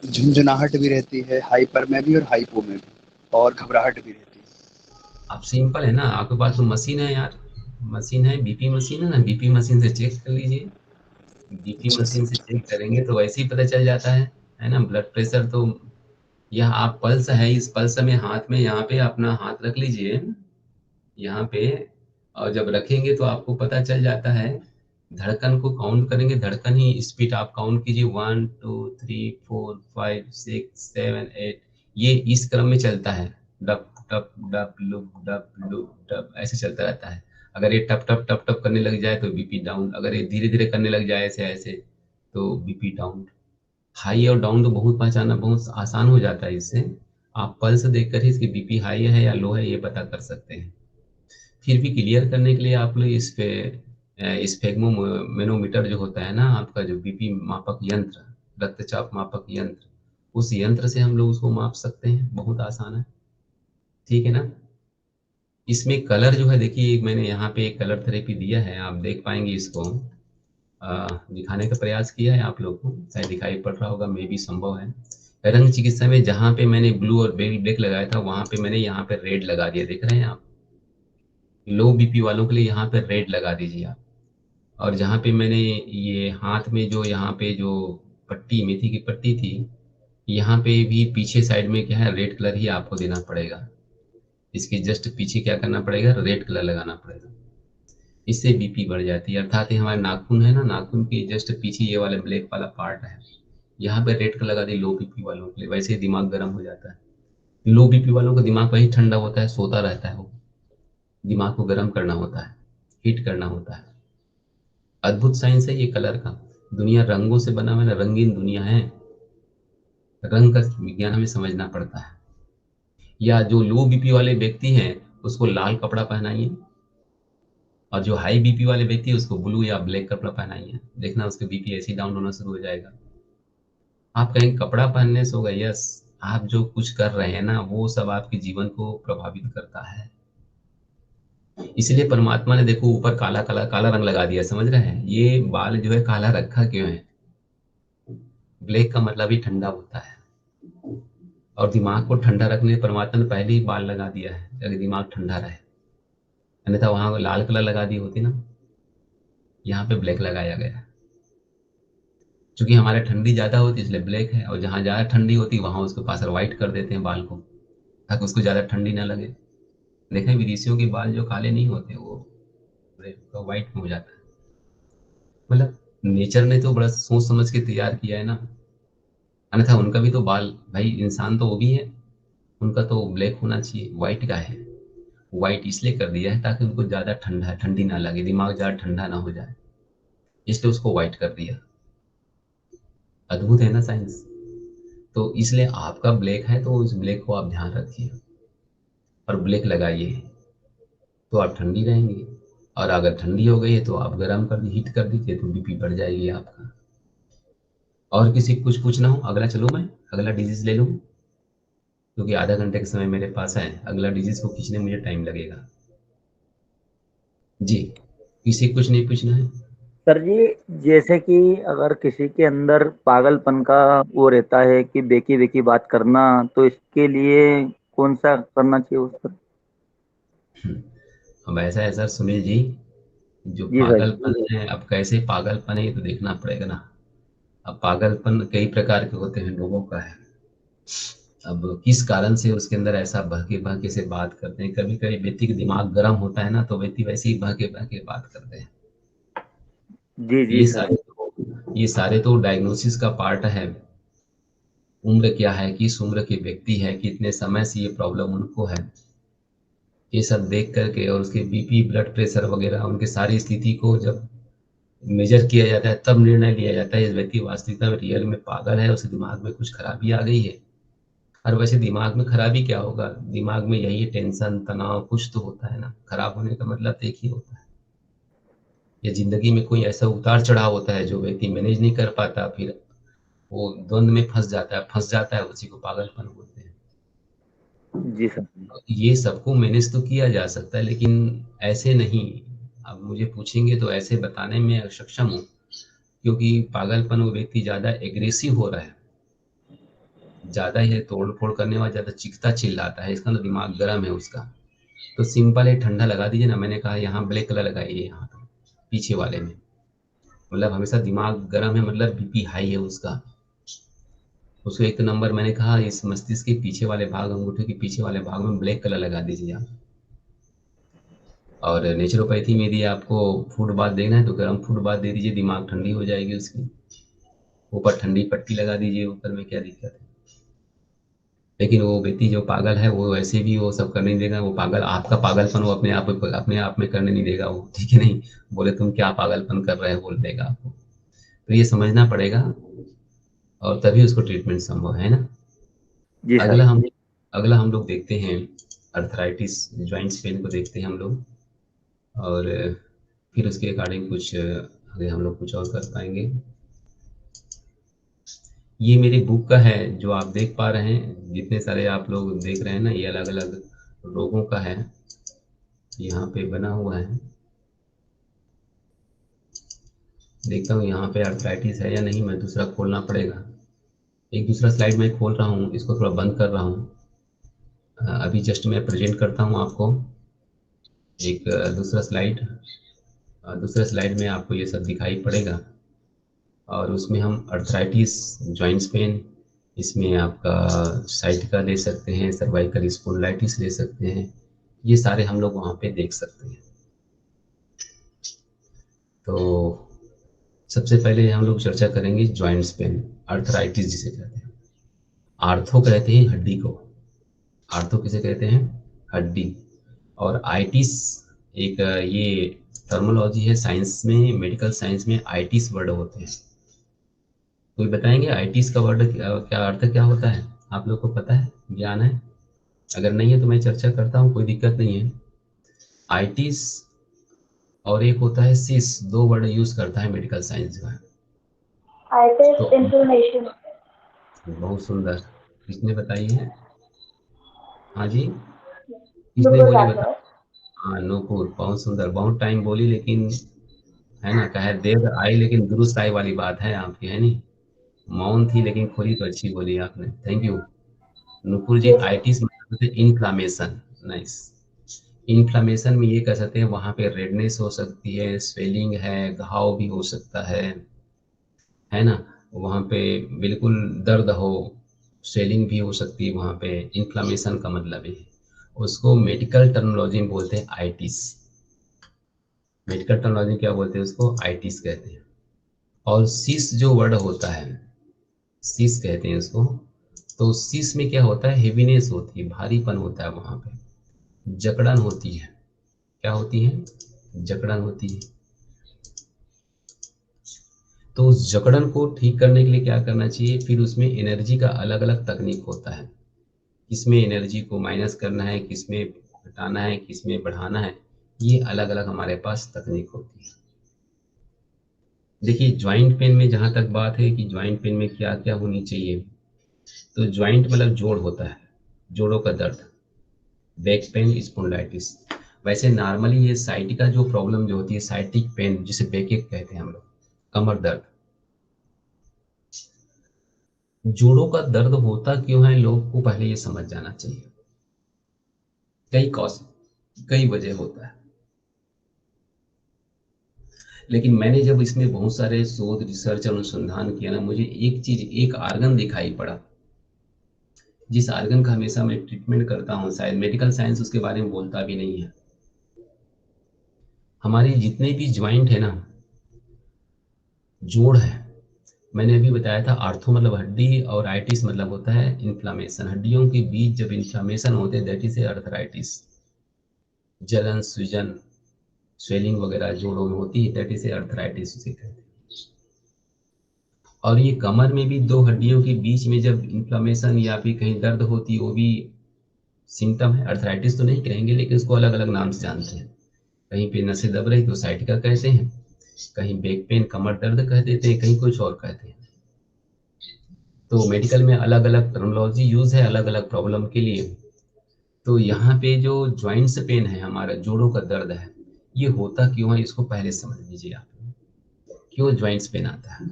झुंझुनाहट भी रहती है, हाइपर में भी और हाइपो में भी, और घबराहट भी रहती आप सिंपल है ना, आपके पास तो मशीन है यार, मशीन है, बीपी मशीन है ना, बीपी मशीन से चेक कर लीजिए। है। बीपी अच्छा मशीन सर। से चेक करेंगे तो वैसे ही पता चल जाता है ना। ब्लड प्रेशर तो, यह आप पल्स है, इस पल्स में हाथ में यहाँ पे अपना हाथ रख लीजिए, यहाँ पे, और जब रखेंगे तो आपको पता चल जाता है। धड़कन को काउंट करेंगे, धड़कन ही स्पीड आप काउंट कीजिए, 1 2 3 4 5 6 7 8, ये इस क्रम में चलता है। डप टप डप लुप डप लुप डप ऐसे चलता रहता है। अगर ये टप टप टप टप करने लग जाए तो बीपी डाउन, अगर ये धीरे धीरे करने लग जाए ऐसे ऐसे तो बीपी डाउन। हाई और डाउन तो बहुत पहचानना बहुत आसान हो जाता है इससे। आप पल्स देखकर ही इसकी बीपी हाई है या लो है ये पता कर सकते हैं। फिर भी क्लियर करने के लिए आप लोग इस पे स्फेग्मोमेनोमीटर जो होता है ना आपका, जो बीपी मापक यंत्र, रक्तचाप मापक यंत्र, उस यंत्र से हम लोग उसको माप सकते हैं, बहुत आसान है। ठीक है ना। इसमें कलर जो है देखिए, मैंने यहाँ पे एक कलर थेरेपी दिया है, आप देख पाएंगे इसको। दिखाने का प्रयास किया है आप लोग को, शायद दिखाई पड़ रहा होगा, मे भी संभव है। रंग चिकित्सा में जहाँ पे मैंने ब्लू और ब्लैक लगाया था वहां पे मैंने यहाँ पे रेड लगा दिया, देख रहे हैं आप। लो बीपी वालों के लिए यहाँ पे रेड लगा दीजिए आप। और जहाँ पे मैंने ये हाथ में जो यहाँ पे जो पट्टी, मेथी की पट्टी थी, यहाँ पे भी पीछे साइड में क्या है, रेड कलर ही आपको देना पड़ेगा। इसके जस्ट पीछे क्या करना पड़ेगा, रेड कलर लगाना पड़ेगा। इससे बीपी बढ़ जाती है, अर्थात ये हमारे नाखून है ना, नाखून के जस्ट पीछे ये वाला ब्लैक वाला पार्ट है, यहाँ पे रेड कलर लगा दी लो बीपी वालों के लिए, वैसे ही दिमाग गर्म हो जाता है। लो बीपी वालों का दिमाग वही ठंडा होता है, सोता रहता है वो, दिमाग को गर्म करना होता है, हीट करना होता है। अद्भुत साइंस है ये कलर का। दुनिया रंगों से बना हुआ है ना, रंगीन दुनिया है। रंग का विज्ञान हमें समझना पड़ता है। या जो लो बीपी वाले व्यक्ति हैं उसको लाल कपड़ा पहनाइए, और जो हाई बीपी वाले व्यक्ति है उसको ब्लू या ब्लैक कपड़ा पहनाइए, देखना उसके बीपी ऐसे डाउन होना शुरू हो जाएगा। आप कहीं कपड़ा पहनने से होगा, यस, आप जो कुछ कर रहे हैं ना वो सब आपके जीवन को प्रभावित करता है। इसलिए परमात्मा ने देखो ऊपर काला काला काला रंग लगा दिया, समझ रहे हैं, ये बाल जो है काला रखा क्यों है। ब्लैक का मतलब ही ठंडा होता है, और दिमाग को ठंडा रखने परमात्मा ने पहले ही बाल लगा दिया है ताकि दिमाग ठंडा रहे। अन्यथा वहां लाल कलर लगा दी होती ना, यहाँ पे ब्लैक लगाया गया है। क्योंकि हमारे ठंडी ज्यादा होती है इसलिए ब्लैक है, और जहाँ ज्यादा ठंडी होती है वहां उसके पास व्हाइट कर देते हैं बाल को, ताकि उसको ज्यादा ठंडी ना लगे। देखें विदेशियों के बाल जो काले नहीं होते वो व्हाइट में हो जाता है। मतलब नेचर ने तो बड़ा सोच समझ के तैयार किया है ना। अन्यथा उनका भी तो बाल, भाई इंसान तो वो भी है, उनका तो ब्लैक होना चाहिए, व्हाइट का है। व्हाइट इसलिए कर दिया है ताकि उनको ज्यादा ठंडी ना लगे, दिमाग ज्यादा ठंडा ना हो जाए, इसलिए उसको व्हाइट कर दिया। अद्भुत है ना साइंस। तो इसलिए आपका ब्लैक है तो उस ब्लैक को आप ध्यान रखिए और ब्लैक लगाइए, तो आप ठंडी रहेंगे। और अगर ठंडी हो गई है तो आप गर्म कर दी, हीट कर दीजिए तो बीपी बढ़ जाएगी आपका। और किसी को कुछ पूछना हो, अगला चलो मैं अगला डिजीज ले लूँ, क्योंकि आधा घंटे का समय मेरे पास है, अगला डिजीज को खींचने में मुझे टाइम लगेगा। जी, किसी को कुछ नहीं पूछना है। सर जी, जैसे कि अगर किसी के अंदर पागलपन का वो रहता है कि बेकी बेकी बात करना, तो इसके लिए कौन सा करना चाहिए उस पर? अब ऐसा है सर सुनील जी, जो जी भाई। पागलपन है, अब कैसे पागलपन है ये तो देखना पड़ेगा ना। अब पागलपन कई प्रकार के होते हैं, लोगों का है। अब किस कारण से उसके अंदर ऐसा बहके बहके से बात करते हैं, कभी कभी व्यक्ति का दिमाग गर्म होता है ना तो व्यक्ति वैसे ही बहके बहके बात करते हैं। जी जी ये सर। सारे ये सारे तो डायग्नोसिस का पार्ट है। उम्र क्या है, किस उम्र के व्यक्ति है, कितने समय से ये प्रॉब्लम उनको है, ये सब देख करके, और उसके बीपी ब्लड प्रेशर वगैरह उनकी सारी स्थिति को जब मेजर किया जाता है तब निर्णय लिया जाता है इस व्यक्ति वास्तविकता में रियल में पागल है, उसके दिमाग में कुछ खराबी आ गई है। और वैसे दिमाग में खराबी क्या होगा, दिमाग में यही टेंशन तनाव कुछ तो होता है ना, खराब होने का मतलब तो एक ही होता है, या जिंदगी में कोई ऐसा उतार चढ़ाव होता है जो व्यक्ति मैनेज नहीं कर पाता, फिर वो द्वंद में फंस जाता है, उसी को पागलपन बोलते हैं। जी सर। ये सबको मैनेज तो किया जा सकता है, लेकिन ऐसे नहीं। अब मुझे पूछेंगे तो ऐसे बताने में अक्षम हूँ, क्योंकि पागलपन वो व्यक्ति ज़्यादा एग्रेसिव हो रहा है, ज़्यादा ही तोड़ फोड़ करने वाला, ज़्यादा चीखता चिल्लाता है, इसका ना दिमाग गर्म है उसका। तो सिंपल है, ठंडा लगा दीजिए ना। मैंने कहा यहाँ ब्लैक कलर लगाइए, यहाँ पर पीछे वाले में, मतलब हमेशा दिमाग गर्म है, मतलब बीपी हाई है उसका। उसको एक नंबर मैंने कहा इस मस्तिष्क के पीछे वाले भाग, अंगूठे के पीछे वाले भाग में ब्लैक कलर लगा दीजिए आप। और नेचुरोपैथी में यदि आपको फूड बाथ देना है तो गर्म फूड बाथ दे दीजिए, दिमाग ठंडी हो जाएगी उसकी। ऊपर ठंडी पट्टी लगा दीजिए ऊपर में, क्या दिक्कत है। लेकिन वो व्यक्ति जो पागल है वो वैसे भी वो सब करने नहीं देगा। वो पागल, आपका पागलपन वो अपने आप में करने नहीं देगा वो, ठीक है नहीं। बोले तुम क्या पागलपन कर रहे हो बोल देगा आपको। तो ये समझना पड़ेगा, और तभी उसको ट्रीटमेंट संभव है ना। जी सर। अगला हम लोग देखते हैं अर्थराइटिस, जॉइंट्स पेन को देखते हैं हम लोग, और फिर उसके अकॉर्डिंग कुछ आगे हम लोग कुछ और कर पाएंगे। ये मेरी बुक का है जो आप देख पा रहे हैं, जितने सारे आप लोग देख रहे हैं ना, ये अलग अलग रोगों का है, यहाँ पे बना हुआ है। देखता हूँ यहाँ पे अर्थराइटिस है या नहीं, मैं दूसरा खोलना पड़ेगा। एक दूसरा स्लाइड मैं खोल रहा हूँ, इसको थोड़ा बंद कर रहा हूँ। अभी जस्ट मैं प्रेजेंट करता हूँ आपको एक दूसरा स्लाइड में आपको ये सब दिखाई पड़ेगा। और उसमें हम अर्थराइटिस, जॉइंट्स पेन, इसमें आपका साइटिका ले सकते हैं, सर्वाइकल स्पॉन्डिलाइटिस ले सकते हैं, ये सारे हम लोग वहाँ पे देख सकते हैं। तो सबसे पहले हम लोग चर्चा करेंगे जॉइंट्स पेन, अर्थराइटिस जिसे कहते हैं। आर्थो कहते हैं हड्डी को, आर्थो किसे कहते हैं, हड्डी। और आइटिस एक ये टर्मिनोलॉजी है साइंस में, मेडिकल साइंस में आइटिस वर्ड होते हैं। कोई बताएंगे आइटिस का वर्ड क्या अर्थ क्या होता है? आप लोग को पता है, ज्ञान है? अगर नहीं है तो मैं चर्चा करता हूँ, कोई दिक्कत नहीं है। आइटिस और एक होता है सिस, दो वर्ड यूज करता है मेडिकल साइंस का। तो आइटिस इन्फ्लेमेशन। बहुत सुंदर, किसने बताई है? हाँ जी, किसने नुपुर बोली बता? राठौर। हाँ नूपुर, बहुत सुंदर, बहुत टाइम बोली, लेकिन है ना, कहे देर आई लेकिन दुरुस्त आई वाली बात है आपकी, है नहीं। मौन थी लेकिन खोली तो अच्छी बोली आपने, thank you Nupur ji. Yes sir. Itis मतलब इन्फ्लामेशन, नाइस। इन्फ्लामेशन में ये कह सकते हैं वहाँ पे रेडनेस हो सकती है, स्वेलिंग है, घाव भी हो सकता है ना। वहाँ पे बिल्कुल दर्द हो, स्वेलिंग भी हो सकती है वहाँ पे। इन्फ्लामेशन का मतलब है, उसको मेडिकल टर्मिनोलॉजी में बोलते हैं आइटिस। मेडिकल टर्मिनोलॉजी क्या बोलते हैं उसको? आइटिस कहते हैं। और सिस जो वर्ड होता है, सिस कहते हैं उसको। तो सिस में क्या होता है? हेवीनेस होती है, भारीपन होता है वहाँ पे, जकड़न होती है। क्या होती है? जकड़न होती है। तो उस जकड़न को ठीक करने के लिए क्या करना चाहिए? फिर उसमें एनर्जी का अलग अलग तकनीक होता है, किसमें एनर्जी को माइनस करना है, किसमें घटाना है, किसमें बढ़ाना है, ये अलग अलग हमारे पास तकनीक होती है। देखिए ज्वाइंट पेन में जहाँ तक बात है कि ज्वाइंट पेन में क्या क्या होनी चाहिए, तो ज्वाइंट मतलब जोड़ होता है, जोड़ों का दर्द, बैक पेन, स्पॉन्डिलाइटिस। वैसे नॉर्मली ये साइटिका जो प्रॉब्लम जो होती है, साइटिक पेन जिसे बैकएक कहते हैं हम लोग, कमर दर्द। जोड़ों का दर्द होता क्यों है, लोग को पहले ये समझ जाना चाहिए। कई कॉज, कई वजह होता है, लेकिन मैंने जब इसमें बहुत सारे शोध, रिसर्च, अनुसंधान किया ना, मुझे एक चीज, एक आर्गन दिखाई पड़ा, जिस आर्गन का हमेशा मैं ट्रीटमेंट करता हूँ, शायद मेडिकल साइंस उसके बारे में बोलता भी नहीं है। हमारे जितने भी ज्वाइंट है ना, जोड़ है, मैंने अभी बताया था, आर्थो मतलब हड्डी और आइटिस मतलब होता है इन्फ्लामेशन। हड्डियों के बीच जब इन्फ्लामेशन होते हैं, दैट इज ए अर्थराइटिस। जलन, सूजन, स्वेलिंग वगैरह जोड़ों में होती है, दैट इज ए अर्थराइटिस उसे कहते हैं। और ये कमर में भी दो हड्डियों के बीच में जब इन्फ्लामेशन या फिर कहीं दर्द होती है, वो भी सिम्टम है। अर्थराइटिस तो नहीं कहेंगे, लेकिन उसको अलग अलग नाम से जानते हैं। कहीं पे नसें दब रही तो साइटिका कहते हैं, कहीं बैक पेन, कमर दर्द कह देते हैं, कहीं कुछ और कहते हैं। तो मेडिकल में अलग अलग टर्मिनोलॉजी यूज है अलग अलग प्रॉब्लम के लिए। तो यहाँ पे जो ज्वाइंट्स पेन है, हमारा जोड़ों का दर्द है, ये होता क्यों है इसको पहले समझ लीजिए आप। क्यों ज्वाइंट्स पेन आता है?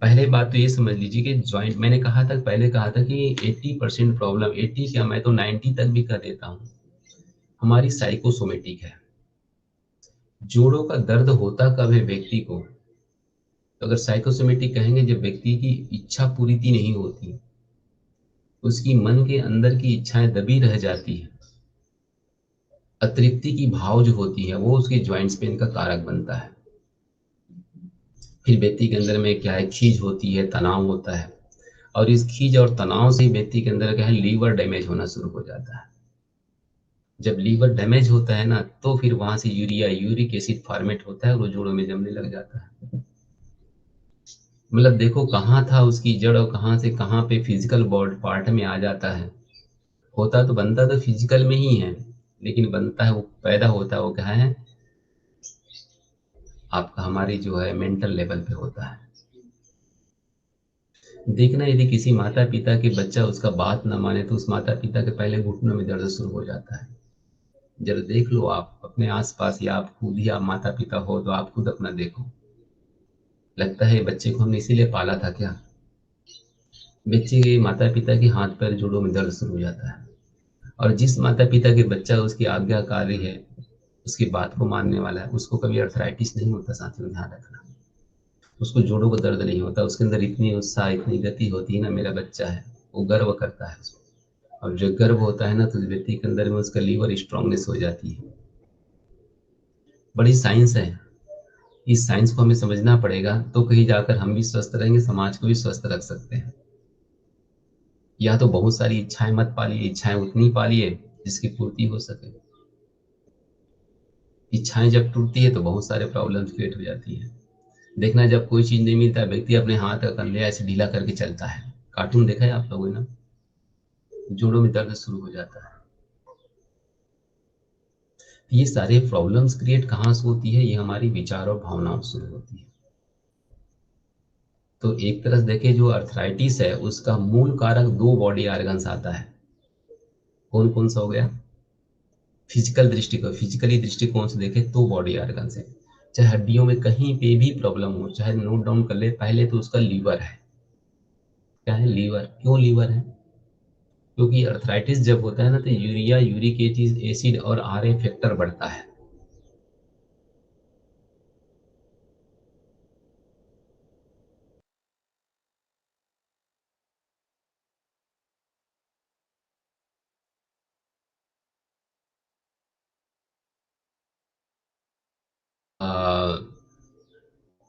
पहले बात तो ये समझ लीजिए कि ज्वाइंट, मैंने कहा था पहले कहा था कि 80% प्रॉब्लम, 80 क्या मैं तो 90 तक भी कह देता हूँ, हमारी साइकोसोमेटिक है। जोड़ों का दर्द होता कब है व्यक्ति को? तो अगर साइकोसोमेटिक कहेंगे, जब व्यक्ति की इच्छा पूरी नहीं होती, उसकी मन के अंदर की इच्छाएं दबी रह जाती है, अतृप्ति की भाव जो होती है वो उसके ज्वाइंट्स पेन का कारक बनता है। फिर व्यक्ति के अंदर में क्या है, खीज होती है, तनाव होता है, और इस खीज और तनाव से व्यक्ति के अंदर क्या है, लीवर डैमेज होना शुरू हो जाता है। जब लीवर डैमेज होता है ना, तो फिर वहां से यूरिक एसिड फॉर्मेट होता है और वो जोड़ों में जमने लग जाता है। मतलब देखो कहाँ था उसकी जड़ और कहाँ से कहाँ पे फिजिकल बॉडी पार्ट में आ जाता है। होता तो बनता तो फिजिकल में ही है, लेकिन बनता है वो, पैदा होता है वो क्या है, आपका हमारी जो है मेंटल लेवल पे होता है। देखना, यदि किसी माता पिता के बच्चा उसका बात ना माने तो उस माता पिता के पहले घुटनों में दर्द शुरू हो जाता है। जरा देख लो आप अपने आसपास, या आप खुद ही आप माता पिता हो तो आप खुद अपना देखो। लगता है बच्चे को हमने इसीलिए पाला था क्या? बच्चे के माता पिता के हाथ पैर जोड़ों में दर्द शुरू हो जाता है, और जिस माता पिता के बच्चा उसकी आज्ञाकारी है, उसकी बात को मानने वाला है, उसको कभी अर्थराइटिस नहीं होता। साथियों ध्यान रखना, उसको जोड़ों को दर्द नहीं होता। उसके अंदर इतनी उत्साह, इतनी गति होती है ना, मेरा बच्चा है, वो गर्व करता है उसको। और जो गर्व होता है ना, तो उस व्यक्ति के अंदर में उसका लीवर स्ट्रांगनेस हो जाती है। बड़ी साइंस है, इस साइंस को हमें समझना पड़ेगा, तो कहीं जाकर हम भी स्वस्थ रहेंगे, समाज को भी स्वस्थ रख सकते हैं। या तो बहुत सारी इच्छाएं मत पालिए, इच्छाएं उतनी पालिए जिसकी पूर्ति हो सके। इच्छाएं जब टूटती है तो बहुत सारे प्रॉब्लम्स क्रिएट हो जाती है। देखना, जब कोई चीज नहीं मिलता, व्यक्ति अपने हाथ का कंधे ऐसे ढीला करके चलता है। कार्टून देखा है आप लोगों ने ना? जोड़ों में दर्द शुरू हो जाता है। ये सारे प्रॉब्लम्स क्रिएट कहाँ से होती है? ये हमारी विचार और भावनाओं से होती है। तो एक तरह से देखें, जो अर्थराइटिस है उसका मूल कारक दो बॉडी ऑर्गन्स आता है। कौन कौन सा हो गया? फिजिकली दृष्टिकोण से देखें तो बॉडी ऑर्गन्स है। चाहे हड्डियों में कहीं पे भी प्रॉब्लम हो, चाहे नोट डाउन कर ले, पहले तो उसका लीवर है। क्या है? लीवर। क्यों लीवर है? क्योंकि अर्थराइटिस जब होता है ना, तो यूरिया, यूरिक एसिड और आरए फैक्टर बढ़ता है।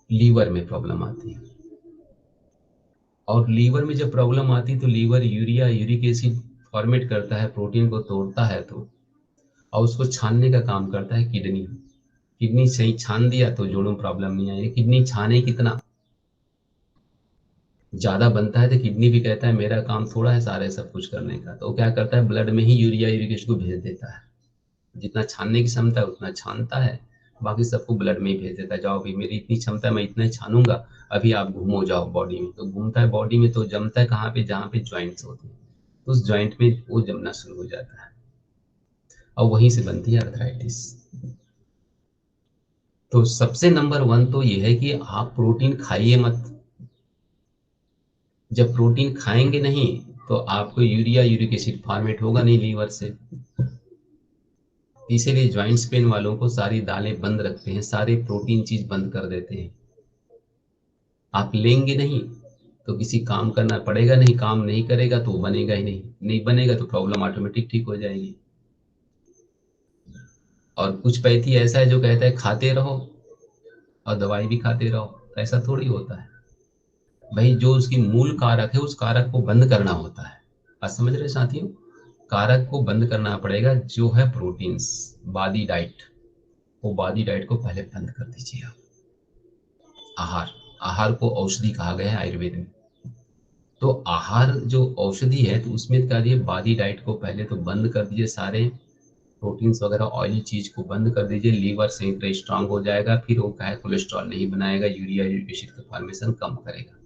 लीवर में प्रॉब्लम आती है, और लीवर में जब प्रॉब्लम आती है तो liver urea, uric acid format करता है, प्रोटीन को तोड़ता है, तो और उसको छानने का काम करता है किडनी। किडनी सही छान दिया तो जोड़ों में प्रॉब्लम नहीं आएगी। किडनी छाने कितना ज्यादा बनता है तो किडनी भी कहता है मेरा काम थोड़ा है सारे सब कुछ करने का, तो वो क्या करता है, ब्लड में ही यूरिया, यूरिक एसिड को भेज देता है। जितना छानने की क्षमता है उतना छानता है, बाकी सबको ब्लड में ही भेज देता है। जाओ भाई, मेरी इतनी क्षमता है, मैं इतना ही छानूंगा, अभी आप घूमो जाओ बॉडी में। तो घूमता है बॉडी में, तो जमता है कहाँ पे? जहाँ पे ज्वाइंट्स होते हैं, तो उस ज्वाइंट में वो जमना शुरू हो जाता है, और वहीं से बनती है अर्थराइटिस। तो सबसे नंबर वन तो ये है कि आप प्रोटीन खाइए मत। जब प्रोटीन खाएंगे नहीं तो आपको यूरिया, यूरिक एसिड फॉर्मेट होगा नहीं लीवर से। इसीलिए ज्वाइंट्स पेन वालों को सारी दालें बंद रखते हैं, सारे प्रोटीन चीज बंद कर देते हैं। आप लेंगे नहीं तो किसी काम करना पड़ेगा नहीं, काम नहीं करेगा तो बनेगा ही नहीं, नहीं बनेगा तो प्रॉब्लम ऑटोमेटिक ठीक हो जाएगी। और कुछ पैथी ऐसा है जो कहता है खाते रहो और दवाई भी खाते रहो, ऐसा थोड़ी होता है भाई। जो उसकी मूल कारक है उस कारक को बंद करना होता है। आप समझ रहे साथियों? कारक को बंद करना पड़ेगा, जो है प्रोटीन्स, बादी डाइट। वो बादी डाइट को पहले बंद कर दीजिए आप। आहार, आहार को औषधि कहा गया है आयुर्वेद में। तो आहार जो औषधि है, तो उसमें क्या दिए, बादी डाइट को पहले तो बंद कर दीजिए सारे प्रोटीन्स वगैरह ऑयली चीज को बंद कर दीजिए, लीवर सही तरह स्ट्रांग हो जाएगा, फिर वो क्या है कोलेस्ट्रॉल नहीं बनाएगा, यूरिया एसिड का फॉर्मेशन कम करेगा,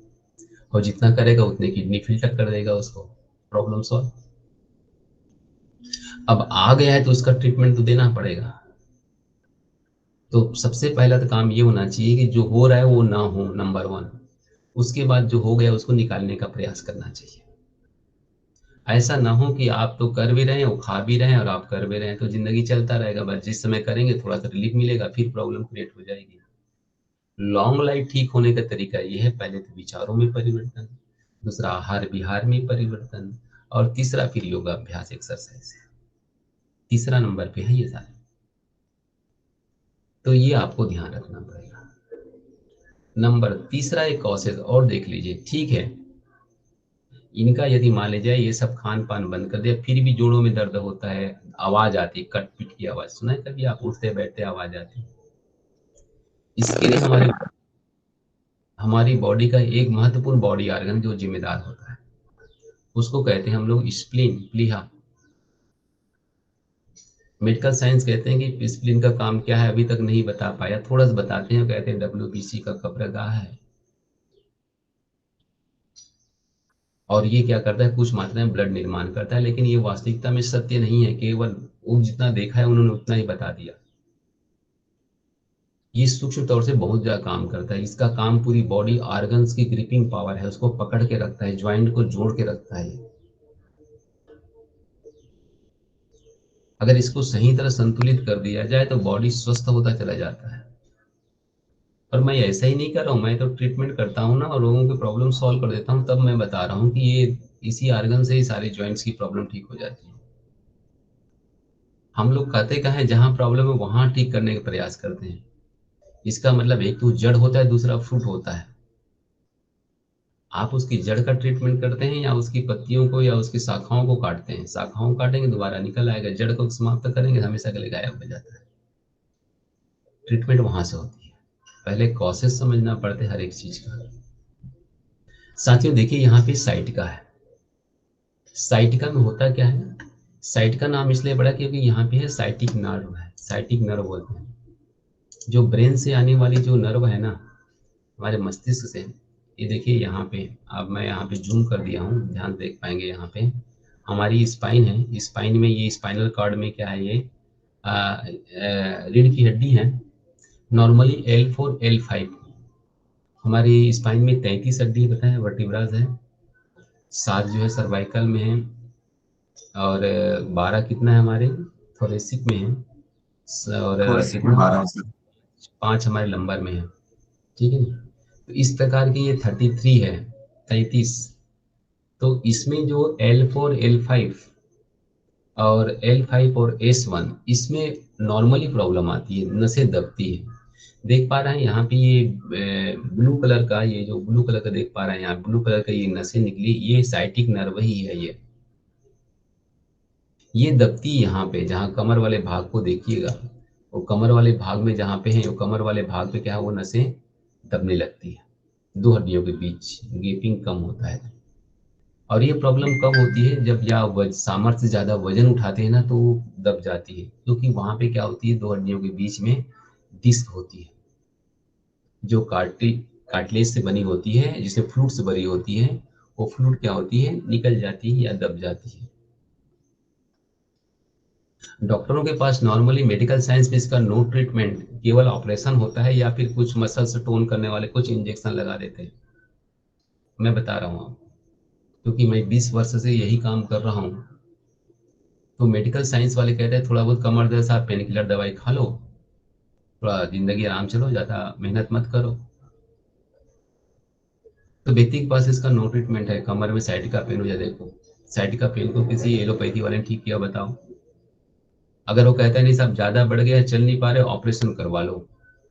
और जितना करेगा उतने किडनी फिल्टर कर देगा उसको, प्रॉब्लम सॉल्व। अब आ गया है तो उसका ट्रीटमेंट तो देना पड़ेगा। तो सबसे पहला तो काम ये होना चाहिए कि जो हो रहा है वो ना हो, नंबर 1। उसके बाद जो हो गया उसको निकालने का प्रयास करना चाहिए। ऐसा ना हो कि आप तो कर भी रहे हैं, वो खा भी रहे हैं और आप कर भी रहे हैं, तो जिंदगी चलता रहेगा, बस जिस समय करेंगे थोड़ा सा रिलीफ मिलेगा, फिर प्रॉब्लम क्रिएट हो जाएगी। लॉन्ग लाइफ ठीक होने का तरीका ये है, पहले तो विचारों में परिवर्तन, दूसरा आहार विहार में परिवर्तन, और तीसरा फिर योगा अभ्यास एक्सरसाइज। तीसरा नंबर पे है ये सारे। तो ये आपको ध्यान रखना पड़ेगा। नंबर तीसरा एक कॉसेज और देख लीजिए, ठीक है, इनका यदि मान लीजिए ये सब खान पान बंद कर दिया, फिर भी जोड़ों में दर्द होता है, आवाज आती है, कट पिट की आवाज, सुना है कभी आप, उठते बैठते आवाज आती है। इसके लिए हमारी बॉडी का एक महत्वपूर्ण बॉडी ऑर्गन जो जिम्मेदार होता है, उसको कहते हैं हम लोग स्प्लीन, प्लीहा। मेडिकल साइंस कहते हैं कि स्प्लीन का काम क्या है अभी तक नहीं बता पाया, थोड़ा सा बताते हैं, कहते हैं WBC का कब्रगाह है, और ये क्या करता है, कुछ मात्रा में ब्लड निर्माण करता है, लेकिन ये वास्तविकता में सत्य नहीं है, केवल वो जितना देखा है उन्होंने उतना ही बता दिया। ये सूक्ष्म तौर से बहुत ज्यादा काम करता है, इसका काम पूरी बॉडी ऑर्गन्स की ग्रिपिंग पावर है, उसको पकड़ के रखता है, ज्वाइंट को जोड़ के रखता है। अगर इसको सही तरह संतुलित कर दिया जाए तो बॉडी स्वस्थ होता चला जाता है। और मैं ऐसा ही नहीं कर रहा हूँ, मैं तो ट्रीटमेंट करता हूँ ना, और लोगों की प्रॉब्लम सॉल्व कर देता हूँ, तब मैं बता रहा हूँ कि ये इसी ऑर्गन से ही सारे ज्वाइंट्स की प्रॉब्लम ठीक हो जाती है। हम लोग कहते क्या है, जहाँ प्रॉब्लम है वहां ठीक करने का प्रयास करते हैं। इसका मतलब एक तो जड़ होता है, दूसरा फ्रूट होता है। आप उसकी जड़ का ट्रीटमेंट करते हैं या उसकी पत्तियों को या उसकी शाखाओं को काटते हैं, शाखाओं काटेंगे दोबारा निकल आएगा, जड़ को समाप्त करेंगे हमेशा के लिए गायब हो जाता है। ट्रीटमेंट वहां से होती है, पहले कॉसेस समझना पड़ते है हर एक चीज का। साथियों देखिए यहाँ पे साइटिका है, साइटिका में होता क्या है, साइटिका नाम इसलिए पड़ा क्योंकि यहाँ पे है साइटिक नर्व है, साइटिक नर्व बोलते हैं, जो ब्रेन से आने वाली जो नर्व है ना, हमारे मस्तिष्क से। ये देखिए यहाँ पे, अब मैं यहाँ पे जूम कर दिया हूँ, ध्यान देख पाएंगे, यहाँ पे हमारी स्पाइन है, स्पाइन में ये स्पाइनल कॉर्ड में क्या है, ये रीढ़ की हड्डी है, नॉर्मली L4 L5। हमारी स्पाइन में 33 हड्डी पता है, वर्टिब्रास है, 7 जो है सर्वाइकल में है, और 12 कितना है हमारे थोरेसिक में है, और थोड़े से कितना, 12 5 हमारे लंबर में है, ठीक है ना। तो इस प्रकार की ये 33 है, 33। तो इसमें जो L4 L5 और L5 और S1, इसमें नॉर्मली प्रॉब्लम आती है, नसें दबती है। देख पा रहे हैं यहाँ पे ये ब्लू कलर का, ये जो ब्लू कलर का देख पा रहे हैं यहाँ ब्लू कलर का ये नसें निकली, ये साइटिक नर्व ही है। ये दबती यहाँ पे, जहाँ कमर वाले भाग को देखिएगा, वो कमर वाले भाग में जहाँ पे है, वो कमर वाले भाग पे क्या है, वो नसें दबने लगती है, दो हड्डियों के बीच गैपिंग कम होता है। और ये प्रॉब्लम कब होती है, जब या सामर्थ्य से ज्यादा वजन उठाते हैं ना, तो वो दब जाती है, क्योंकि वहां पे क्या होती है, दो हड्डियों के बीच में डिस्क होती है, जो कार्टिलेज से बनी होती है, जिसे फ्लूइड से भरी होती है, वो फ्लूइड क्या होती है, निकल जाती है या दब जाती है। डॉक्टरों के पास नॉर्मली मेडिकल साइंस में इसका नो ट्रीटमेंट, केवल ऑपरेशन होता है या फिर कुछ मसल्स टोन करने वाले कुछ इंजेक्शन लगा देते हैं। मैं बता रहा हूँ आपको, क्योंकि मैं 20 वर्ष से यही काम कर रहा हूँ। तो मेडिकल साइंस वाले कहते हैं थोड़ा बहुत कमर दर्द, आप पेन किलर दवाई खा लो, थोड़ा जिंदगी आराम चलो, ज्यादा मेहनत मत करो। तो व्यक्ति के पास इसका नो ट्रीटमेंट है, कमर में साइटिका पेन हो जाए, देखो साइटिका पेन को किसी एलोपैथी वाले ने ठीक किया बताओ। अगर वो कहता है नहीं साहब ज्यादा बढ़ गया, चल नहीं पा रहे, ऑपरेशन करवा लो।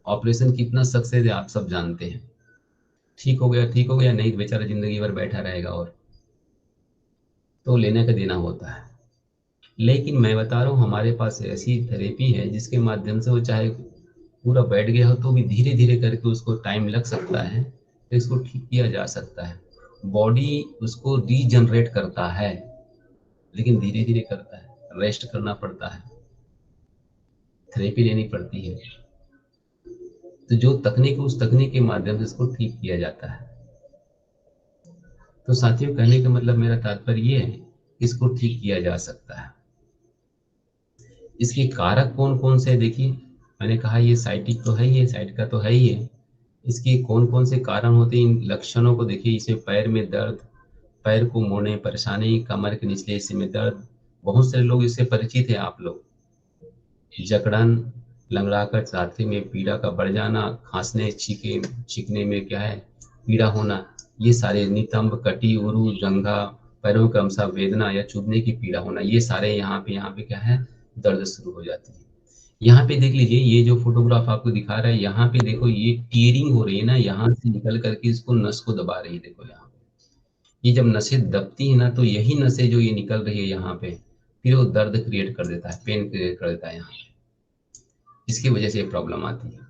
ऑपरेशन कितना सक्सेस है आप सब जानते हैं, ठीक हो गया ठीक हो गया, नहीं बेचारा जिंदगी भर बैठा रहेगा। और तो लेने का देना होता है। लेकिन मैं बता रहा हूँ हमारे पास ऐसी थेरेपी है जिसके माध्यम से वो चाहे पूरा बैठ गया हो तो भी धीरे धीरे करके, उसको टाइम लग सकता है तो इसको ठीक किया जा सकता है। बॉडी उसको रीजनरेट करता है, लेकिन धीरे धीरे करता है, रेस्ट करना पड़ता है। थेरेपी लेनी पड़ती है। तो जो तकनीक उस तकनीक के माध्यम से इसको ठीक किया जाता है। तो साथियों, कहने का मतलब मेरा तात्पर्य ये है, इसको ठीक किया जा सकता है। इसके कारक कौन कौन से देखिए, मैंने कहा ये साइटिक तो है ही है, साइटिका तो है ही है। इसके कौन कौन से कारण होते हैं, इन लक्षणों को देखिए। इसे पैर में दर्द, पैर को मोड़ने परेशानी, कमर के निचले हिस्से में दर्द, बहुत सारे लोग इससे परिचित हैं आप लोग। जकड़न, लंगड़ाकर रात्रि में पीड़ा का बढ़ जाना, खांसने छींकने में क्या है पीड़ा होना, ये सारे नितंब, कटी, उरु, जंघा, पैरों का अमसा वेदना या चुभने की पीड़ा होना, ये सारे यहाँ पे क्या है दर्द शुरू हो जाती है। यहाँ पे देख लीजिए, ये जो फोटोग्राफ आपको दिखा रहा है, यहाँ पे देखो ये टीयरिंग हो रही है ना, यहाँ से निकल करके इसको नस को दबा रही है। देखो यहाँ पे ये जब नसें दबती है ना, तो यही नसें जो ये निकल रही है यहाँ पे, फिर वो दर्द क्रिएट कर देता है, पेन क्रिएट कर देता है यहाँ पे। इसकी वजह से ये प्रॉब्लम आती है।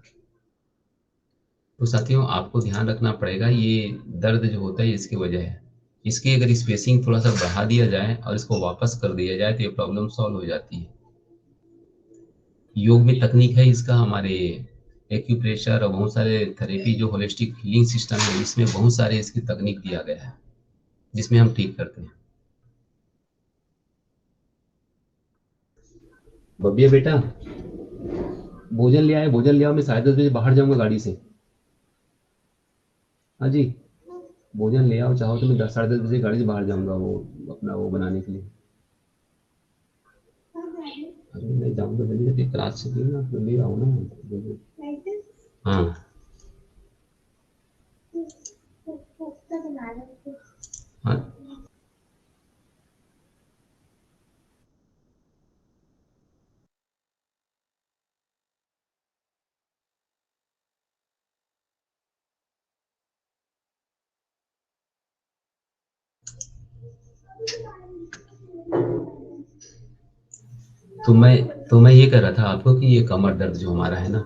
तो साथियों, आपको ध्यान रखना पड़ेगा, ये दर्द जो होता है इसकी वजह है। इसकी अगर स्पेसिंग थोड़ा सा बढ़ा दिया जाए और इसको वापस कर दिया जाए तो ये प्रॉब्लम सॉल्व हो जाती है। योग में तकनीक है इसका, हमारे एक्यूप्रेशर और बहुत सारे थेरेपी जो होलिस्टिक हीलिंग सिस्टम है, इसमें बहुत सारे इसकी तकनीक दिया गया है जिसमें हम ठीक करते हैं। बबिया बेटा, भोजन ले आए, भोजन ले आओ, मैं 10:30 बजे बाहर जाऊंगा गाड़ी से। हाँ जी, भोजन ले आओ, चाहो तो मैं 10-10:30 बजे गाड़ी से बाहर जाऊंगा वो अपना वो बनाने के लिए। अरे मैं जाऊंगा जल्दी जल्दी, क्लास से ना तो ले आओ ना। हाँ हाँ, तो मैं ये कह रहा था आपको कि ये कमर दर्द जो हमारा है ना,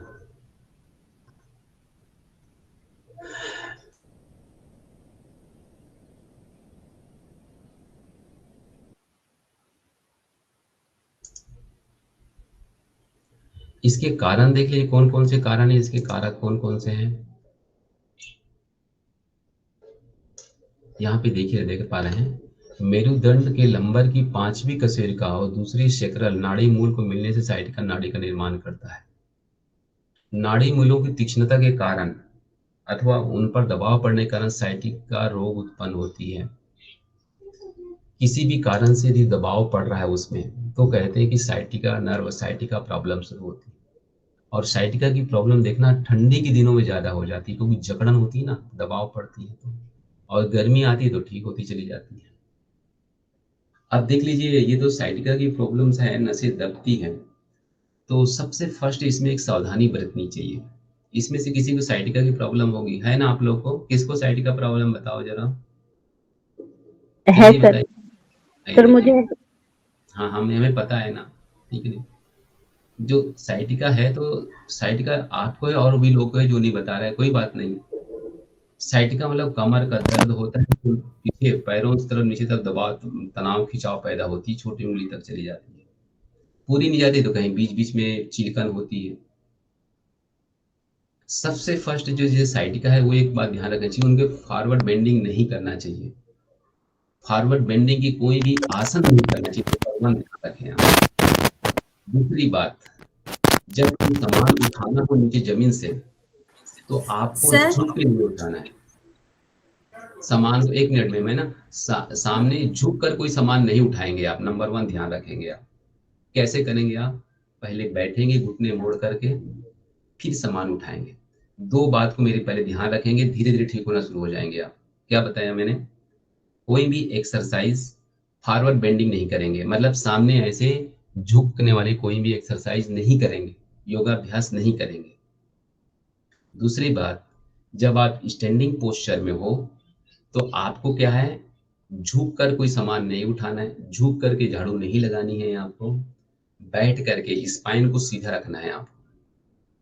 इसके कारण देख लीजिए कौन कौन से कारण है, इसके कारक कौन कौन से हैं। यहाँ पे देखिए, देख पा रहे हैं, मेरुदंड के लंबर की 5वीं कशेरुका और दूसरी शेकरल नाड़ी मूल को मिलने से साइटिका नाड़ी का निर्माण करता है। नाड़ी मूलों की तीक्ष्णता के कारण अथवा उन पर दबाव पड़ने के कारण साइटिका रोग उत्पन्न होती है। किसी भी कारण से यदि दबाव पड़ रहा है उसमें, तो कहते हैं कि साइटिका नर्व, साइटिका प्रॉब्लम शुरू होती है। और साइटिका की प्रॉब्लम देखना ठंडी के दिनों में ज्यादा हो जाती है, क्योंकि जकड़न होती है ना, दबाव पड़ती है तो, और गर्मी आती है तो ठीक होती चली जाती है। अब देख लीजिए, ये तो साइटिका की प्रॉब्लम्स है, नसें दबती हैं, तो सबसे फर्स्ट इसमें एक सावधानी बरतनी चाहिए। इसमें से किसी को साइटिका की प्रॉब्लम होगी, है ना? आप लोग को किसको साइटिका प्रॉब्लम बताओ जरा, है जल्दी सर। बताइए। सर आइए मुझे देखिए, हाँ हमें पता है ना, ठीक है। जो साइटिका है, तो साइटिका आपको है और भी लोग को है जो नहीं बता रहा है, कोई बात नहीं। साइटिका मतलब कमर का दर्द होता है, तो पीछे पैरों की तरफ नीचे तरफ दबाव, तनाव, खिंचाव पैदा होती है, छोटी उंगली तक चली जाती है, पूरी नहीं जाती तो कहीं बीच बीच में चिलकन होती है। सबसे फर्स्ट जो साइटिका है, वो एक बात ध्यान रखना चाहिए, उनके फॉरवर्ड बेंडिंग नहीं करना चाहिए। फॉरवर्ड बेंडिंग की कोई भी आसन नहीं करना चाहिए, ध्यान रखें आप। दूसरी बात, जब कोई सामान उठाना हो नीचे जमीन से, तो आपको सर झुक के नहीं उठाना है सामान को। 1 मिनट में मैं ना सामने झुक कर कोई सामान नहीं उठाएंगे आप, नंबर 1 ध्यान रखेंगे आप। कैसे करेंगे आप? पहले बैठेंगे घुटने मोड़ करके, फिर सामान उठाएंगे। 2 बात को मेरे पहले ध्यान रखेंगे, धीरे धीरे ठीक होना शुरू हो जाएंगे आप। क्या बताया मैंने? कोई भी एक्सरसाइज फॉरवर्ड बेंडिंग नहीं करेंगे, मतलब सामने ऐसे झुकने वाली कोई भी एक्सरसाइज नहीं करेंगे, योगाभ्यास नहीं करेंगे। दूसरी बात, जब आप स्टैंडिंग पोस्चर में हो, तो आपको क्या है, झुक कर कोई सामान नहीं उठाना है, झुक करके झाड़ू नहीं लगानी है आपको, बैठ करके स्पाइन को सीधा रखना है आपको,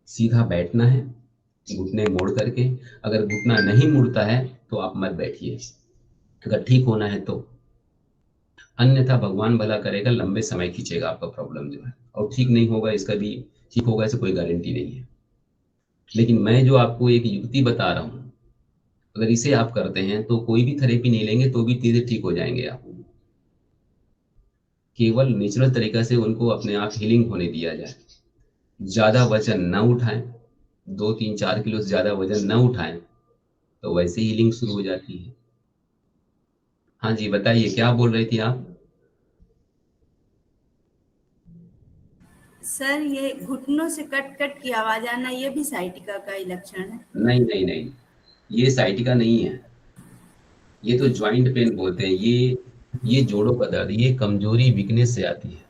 सीधा बैठना है घुटने मोड़ करके। अगर घुटना नहीं मुड़ता है तो आप मत बैठिए, अगर ठीक होना है तो। अन्यथा भगवान भला करेगा, लंबे समय खींचेगा आपका प्रॉब्लम जो है, और ठीक नहीं होगा, इसका भी ठीक होगा ऐसे कोई गारंटी नहीं है। लेकिन मैं जो आपको एक युक्ति बता रहा हूँ, अगर इसे आप करते हैं तो कोई भी थेरेपी नहीं लेंगे तो भी चीजें ठीक हो जाएंगे। आप केवल नेचुरल तरीका से उनको अपने आप हीलिंग होने दिया जाए। ज्यादा वजन न उठाएं, 2 3 4 किलो से ज्यादा वजन न उठाएं, तो वैसे हीलिंग शुरू हो जाती है। हाँ जी, बताइए क्या बोल रही थी आप? सर ये घुटनों से कट कट की आवाज आना, ये भी साइटिका का ही लक्षण है? नहीं नहीं नहीं, ये साइटिका नहीं है, ये तो ज्वाइंट पेन बोलते हैं। ये जोड़ों का दर्द, ये कमजोरी वीकनेस से आती है।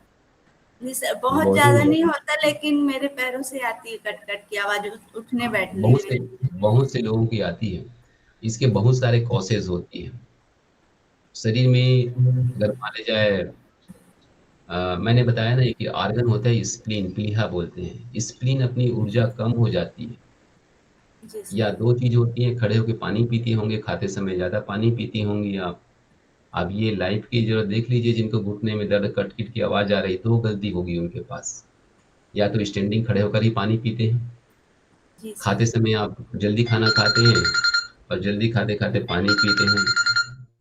जी सर, बहुत बॉडी ज्यादा में नहीं होता, लेकिन मेरे पैरों से आती है कट कट की आवाज, उठने बैठने बहुत से में। बहुत से लोगों की आती है। इसके बहुत सारे कॉसेज होती हैं शरीर में। अगर माने जाए, मैंने बताया ना कि आर्गन होता है स्प्लीन, प्लीहा बोलते हैं। स्प्लीन अपनी ऊर्जा कम हो जाती है, जी या सर। 2 चीज होती है, खड़े होकर पानी पीती होंगे, खाते समय ज्यादा पानी पीती होंगी आप। अब ये लाइफ की जरूरत देख लीजिए, जिनको घुटने में दर्द, कटकिट की आवाज आ रही, तो गलती होगी उनके पास। या तो स्टैंडिंग खड़े होकर ही पानी पीते हैं, जी सर। खाते समय आप जल्दी खाना खाते हैं और जल्दी खाते खाते पानी पीते हैं,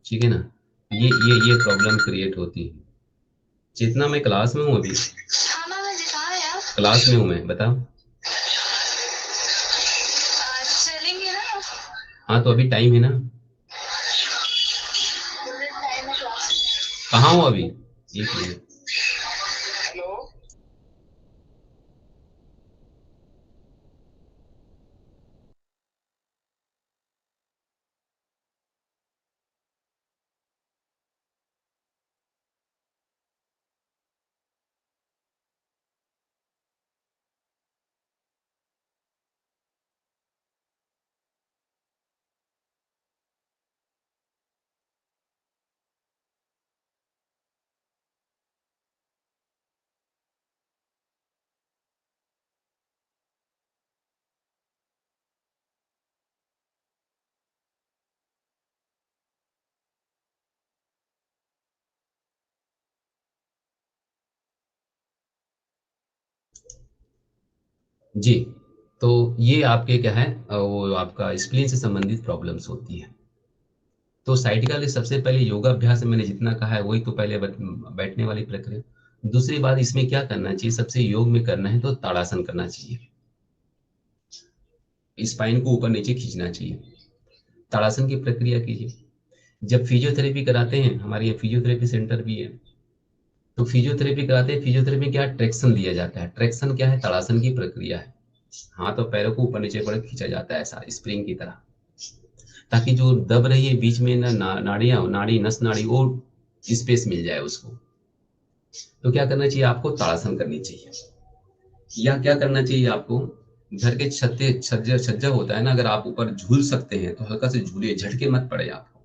ठीक है ना। ये प्रॉब्लम क्रिएट होती है। चेतना, मैं क्लास में हूँ अभी, क्लास में हूँ मैं, बताओ। चलेंगे ना? हाँ तो अभी टाइम है ना। कहाँ हूँ अभी? एक मिनट। जी, तो ये आपके क्या है, वो आपका स्प्लीन से संबंधित प्रॉब्लम्स होती है। तो साइटिका के सबसे पहले योगाभ्यास में मैंने जितना कहा है वही तो पहले बैठने वाली प्रक्रिया। दूसरी बात, इसमें क्या करना चाहिए, सबसे योग में करना है तो ताड़ासन करना चाहिए। स्पाइन को ऊपर नीचे खींचना चाहिए, ताड़ासन की प्रक्रिया कीजिए। जब फिजियोथेरेपी कराते हैं, हमारे यहाँ फिजियोथेरेपी सेंटर भी है, तो फिजियोथेरेपी कराते हैं। फिजियोथेरेपी में क्या ट्रैक्शन दिया जाता है। ट्रैक्शन क्या है? ताड़ासन की प्रक्रिया है। हाथ और पैरों को ऊपर नीचे पर खींचा जाता है ऐसा स्प्रिंग की तरह, ताकि जो दब रही है बीच में नाड़ियां, नाड़ी, नस नाड़ी, वो स्पेस मिल जाए उसको। तो क्या करना चाहिए आपको? ताड़ासन करनी चाहिए। या क्या करना चाहिए आपको, घर के छत्ते छज्जा छज्जा होता है ना, अगर आप ऊपर झूल सकते हैं तो हल्का से झूलिए, झटके मत पड़े आपको,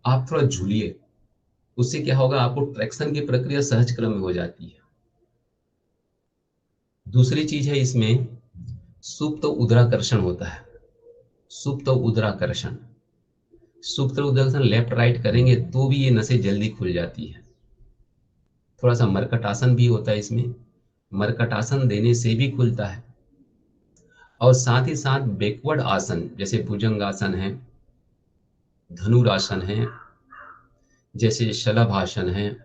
आप थोड़ा झूलिए। उससे क्या होगा, आपको ट्रैक्शन की प्रक्रिया सहज क्रम में हो जाती है। दूसरी चीज है इसमें, सुप्त उदराकर्षण होता है। सुप्त उदराकर्षण, सुप्त उदराकर्षण लेफ्ट राइट करेंगे तो भी ये नसें जल्दी खुल जाती है। थोड़ा सा मरकटासन भी होता है इसमें, मरकटासन देने से भी खुलता है। और साथ ही साथ बैकवर्ड आसन, जैसे भुजंगासन है, धनुरासन है, जैसे शलभासन है,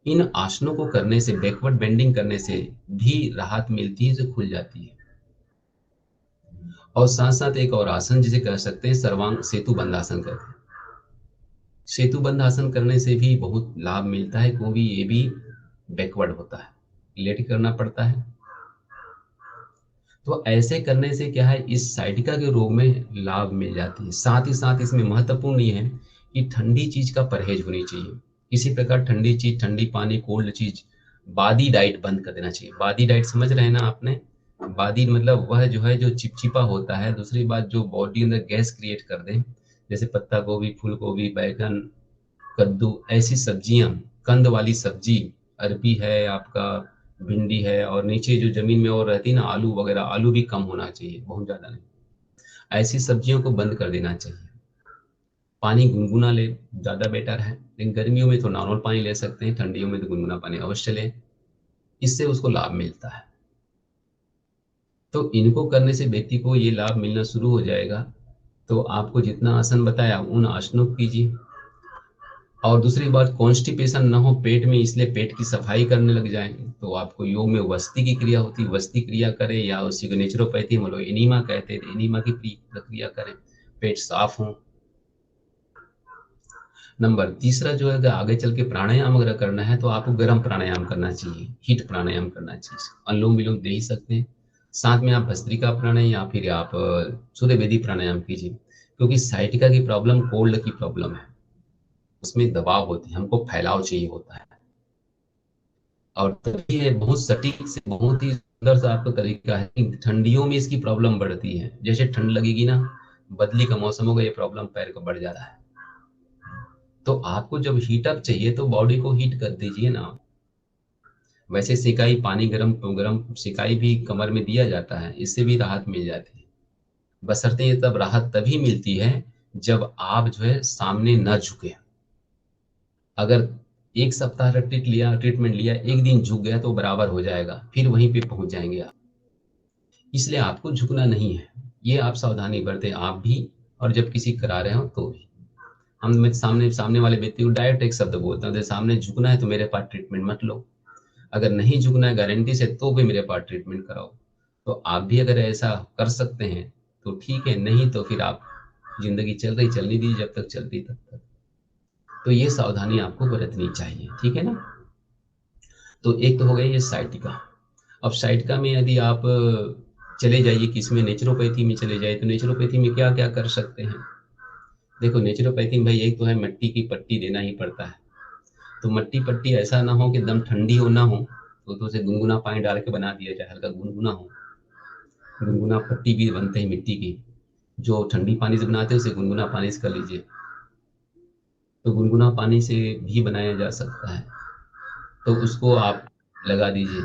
इन आसनों को करने से, बैकवर्ड बेंडिंग करने से भी राहत मिलती है, जो खुल जाती है। और साथ साथ एक और आसन जिसे कह सकते हैं सर्वांग सेतु बंधासन करते हैं। सेतु बंधासन करने से भी बहुत लाभ मिलता है, क्योंकि ये भी बैकवर्ड होता है, लेट करना पड़ता है। तो ऐसे करने से क्या है, इस साइटिका के रोग में लाभ मिल जाती है। साथ ही साथ इसमें महत्वपूर्ण ये है कि ठंडी चीज का परहेज होनी चाहिए। किसी प्रकार ठंडी चीज, ठंडी पानी, कोल्ड चीज, बादी डाइट बंद कर देना चाहिए। बादी डाइट समझ रहे हैं ना आपने? बादी मतलब वह जो है जो चिपचिपा होता है। दूसरी बात, जो बॉडी अंदर गैस क्रिएट कर दे, जैसे पत्ता गोभी, फूल गोभी, बैगन, कद्दू, ऐसी सब्जियां, कंद वाली सब्जी, अरबी है आपका, भिंडी है, और नीचे जो जमीन में और रहती है ना, आलू वगैरह, आलू भी कम होना चाहिए, बहुत ज्यादा नहीं। ऐसी सब्जियों को बंद कर देना चाहिए। पानी गुनगुना ले, ज्यादा बेटर है। लेकिन गर्मियों में तो नॉर्मल पानी ले सकते हैं, ठंडियों में तो गुनगुना पानी अवश्य लें, इससे उसको लाभ मिलता है। तो इनको करने से व्यक्ति को ये लाभ मिलना शुरू हो जाएगा। तो आपको जितना आसन बताया उन आसनों को कीजिए। और दूसरी बात, कॉन्स्टिपेशन ना हो पेट में, इसलिए पेट की सफाई करने लग जाएंगे। तो आपको योग में वस्ती की क्रिया होती है, वस्ती क्रिया करें, या उसी को नेचुरोपैथी में लोग एनीमा कहते हैं, एनीमा की प्रक्रिया करें, पेट साफ हो। नंबर तीसरा जो है, अगर आगे चल के प्राणायाम अगर करना है तो आपको गर्म प्राणायाम करना चाहिए, हीट प्राणायाम करना चाहिए। अनुलोम विलोम दे ही सकते हैं, साथ में आप भस्त्रिका प्राणायाम या फिर आप सूर्य वेदी प्राणायाम कीजिए, क्योंकि साइटिका की प्रॉब्लम कोल्ड की प्रॉब्लम है, उसमें दबाव होते हैं, हमको फैलाव चाहिए होता है। और तभी ये बहुत सटीक से, बहुत ही सुंदर सा आपको तरीका है कि ठंडियों में इसकी प्रॉब्लम बढ़ती है। जैसे ठंड लगेगी ना, बदली का मौसम होगा, ये प्रॉब्लम पैर को बढ़ जाता है। तो आपको जब हीट अप चाहिए तो बॉडी को हीट कर दीजिए ना। वैसे सिकाई, पानी गरम गरम सिकाई भी कमर में दिया जाता है, इससे भी राहत मिल जाती है। बशर्ते ये तब राहत तभी मिलती है जब आप जो है सामने न झुके। अगर एक सप्ताह का ट्रीटमेंट लिया, एक दिन झुक गया तो बराबर हो जाएगा, फिर वहीं पे पहुंच जाएंगे आप। इसलिए आपको झुकना नहीं है, ये आप सावधानी बरतें, आप भी और जब किसी करा रहे हो तो भी। हम सामने वाले व्यक्ति को डायरेक्ट एक शब्द बोलते हैं, सामने झुकना है तो मेरे पास ट्रीटमेंट मत लो, अगर नहीं झुकना है गारंटी से तो भी मेरे पास ट्रीटमेंट कराओ। तो आप भी अगर ऐसा कर सकते हैं तो ठीक है, नहीं तो फिर आप जिंदगी चल रही, चलनी दीजिए, जब तक चलती तब तक। तो ये सावधानी आपको बरतनी चाहिए, ठीक है ना। तो एक तो हो गया ये साइटिका। अब साइटिका में यदि आप चले जाइए किसमें, नेचुरोपैथी में चले जाइए, तो नेचुरोपैथी में क्या क्या कर सकते हैं। देखो नेचुरोपैथी में भाई एक तो है मट्टी की पट्टी देना ही पड़ता है। तो मट्टी पट्टी ऐसा ना हो कि एकदम ठंडी हो ना हो, तो उसे गुनगुना पानी डाल के बना दिया जाए, हल्का गुनगुना हो। गुनगुना पट्टी भी बनते हैं मिट्टी की, जो ठंडी पानी से बनाते हैं उसे गुनगुना पानी से कर लीजिए, तो गुनगुना पानी से भी बनाया जा सकता है, तो उसको आप लगा दीजिए।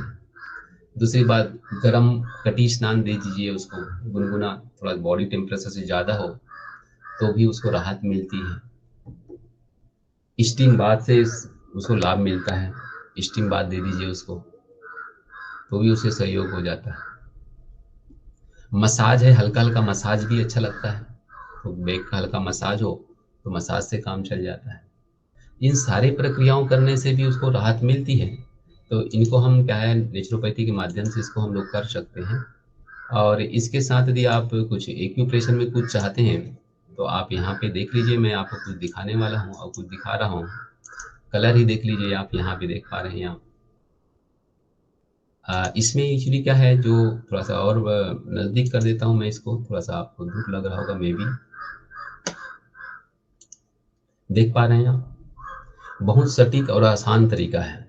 दूसरी बात, गरम कटी स्नान दे दीजिए उसको, गुनगुना, थोड़ा बॉडी टेम्परेचर से ज़्यादा हो तो भी उसको राहत मिलती है। स्टीम बाथ से उसको लाभ मिलता है, स्टीम बाथ दे दीजिए उसको तो भी उसे सहयोग हो जाता है। मसाज है, हल्का हल्का मसाज भी अच्छा लगता है, तो बैक का हल्का मसाज हो तो मसाज से काम चल जाता है। इन सारी प्रक्रियाओं करने से भी उसको राहत मिलती है। तो इनको हम क्या है, नेचुरोपैथी के माध्यम से इसको हम लोग कर सकते हैं। और इसके साथ यदि आप कुछ एक्यूप्रेशर में कुछ चाहते हैं तो आप यहाँ पे देख लीजिए, मैं आपको कुछ दिखाने वाला हूँ और कुछ दिखा रहा हूँ। कलर ही देख लीजिए, आप यहाँ पे देख पा रहे हैं आप। इसमें एक्चुअली क्या है, जो थोड़ा सा और नज़दीक कर देता हूँ मैं इसको, थोड़ा सा आपको धूप लग रहा होगा, मे भी देख पा रहे हैं आप। बहुत सटीक और आसान तरीका है,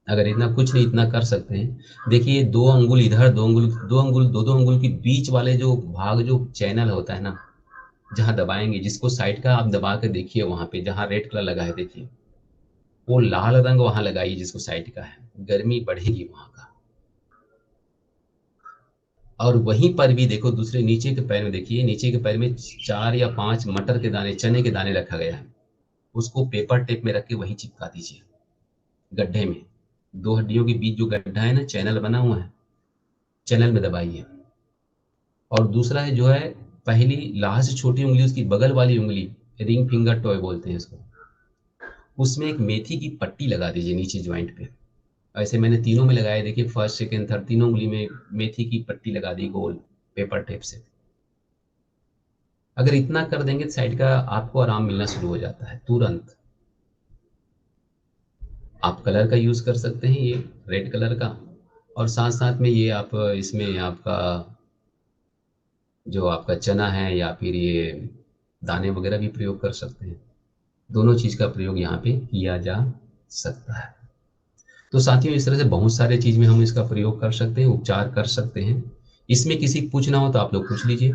अगर इतना कुछ नहीं इतना कर सकते हैं। देखिए 2 अंगुल इधर, 2 अंगुल, 2 अंगुल के बीच वाले जो भाग, जो चैनल होता है ना, जहाँ दबाएंगे, जिसको साइड का आप दबा के देखिए, वहां पे जहाँ रेड कलर लगा है देखिए, वो लाल रंग वहां लगाइए जिसको साइड का है, गर्मी बढ़ेगी वहां का। और वहीं पर भी देखो दूसरे नीचे के पैर में देखिए, नीचे के पैर में 4 या 5 मटर के दाने, चने के दाने रखा गया है, उसको पेपर टेप में रख के वहीं चिपका दीजिए गड्ढे में। 2 हड्डियों के बीच जो गड्ढा है ना, चैनल बना हुआ है, चैनल में दबाइए। और दूसरा है जो है, पहली लास्ट छोटी उंगली, उसकी बगल वाली उंगली, रिंग फिंगर टॉय बोलते हैं इसको, उसमें एक मेथी की पट्टी लगा दीजिए नीचे ज्वाइंट पे। ऐसे मैंने तीनों में लगाया, देखिए फर्स्ट सेकंड थर्ड तीनों उंगली में मेथी की पट्टी लगा दी गोल पेपर टेप से। अगर इतना कर देंगे तो साइड का आपको आराम मिलना शुरू हो जाता है तुरंत। आप कलर का यूज कर सकते हैं, ये रेड कलर का, और साथ साथ में ये आप इसमें आपका जो आपका चना है या फिर ये दाने वगैरह भी प्रयोग कर सकते हैं। दोनों चीज का प्रयोग यहाँ पे किया जा सकता है। तो साथियों, इस तरह से बहुत सारे चीज में हम इसका प्रयोग कर सकते हैं, उपचार कर सकते हैं। इसमें किसी को पूछना हो तो आप लोग पूछ लीजिए।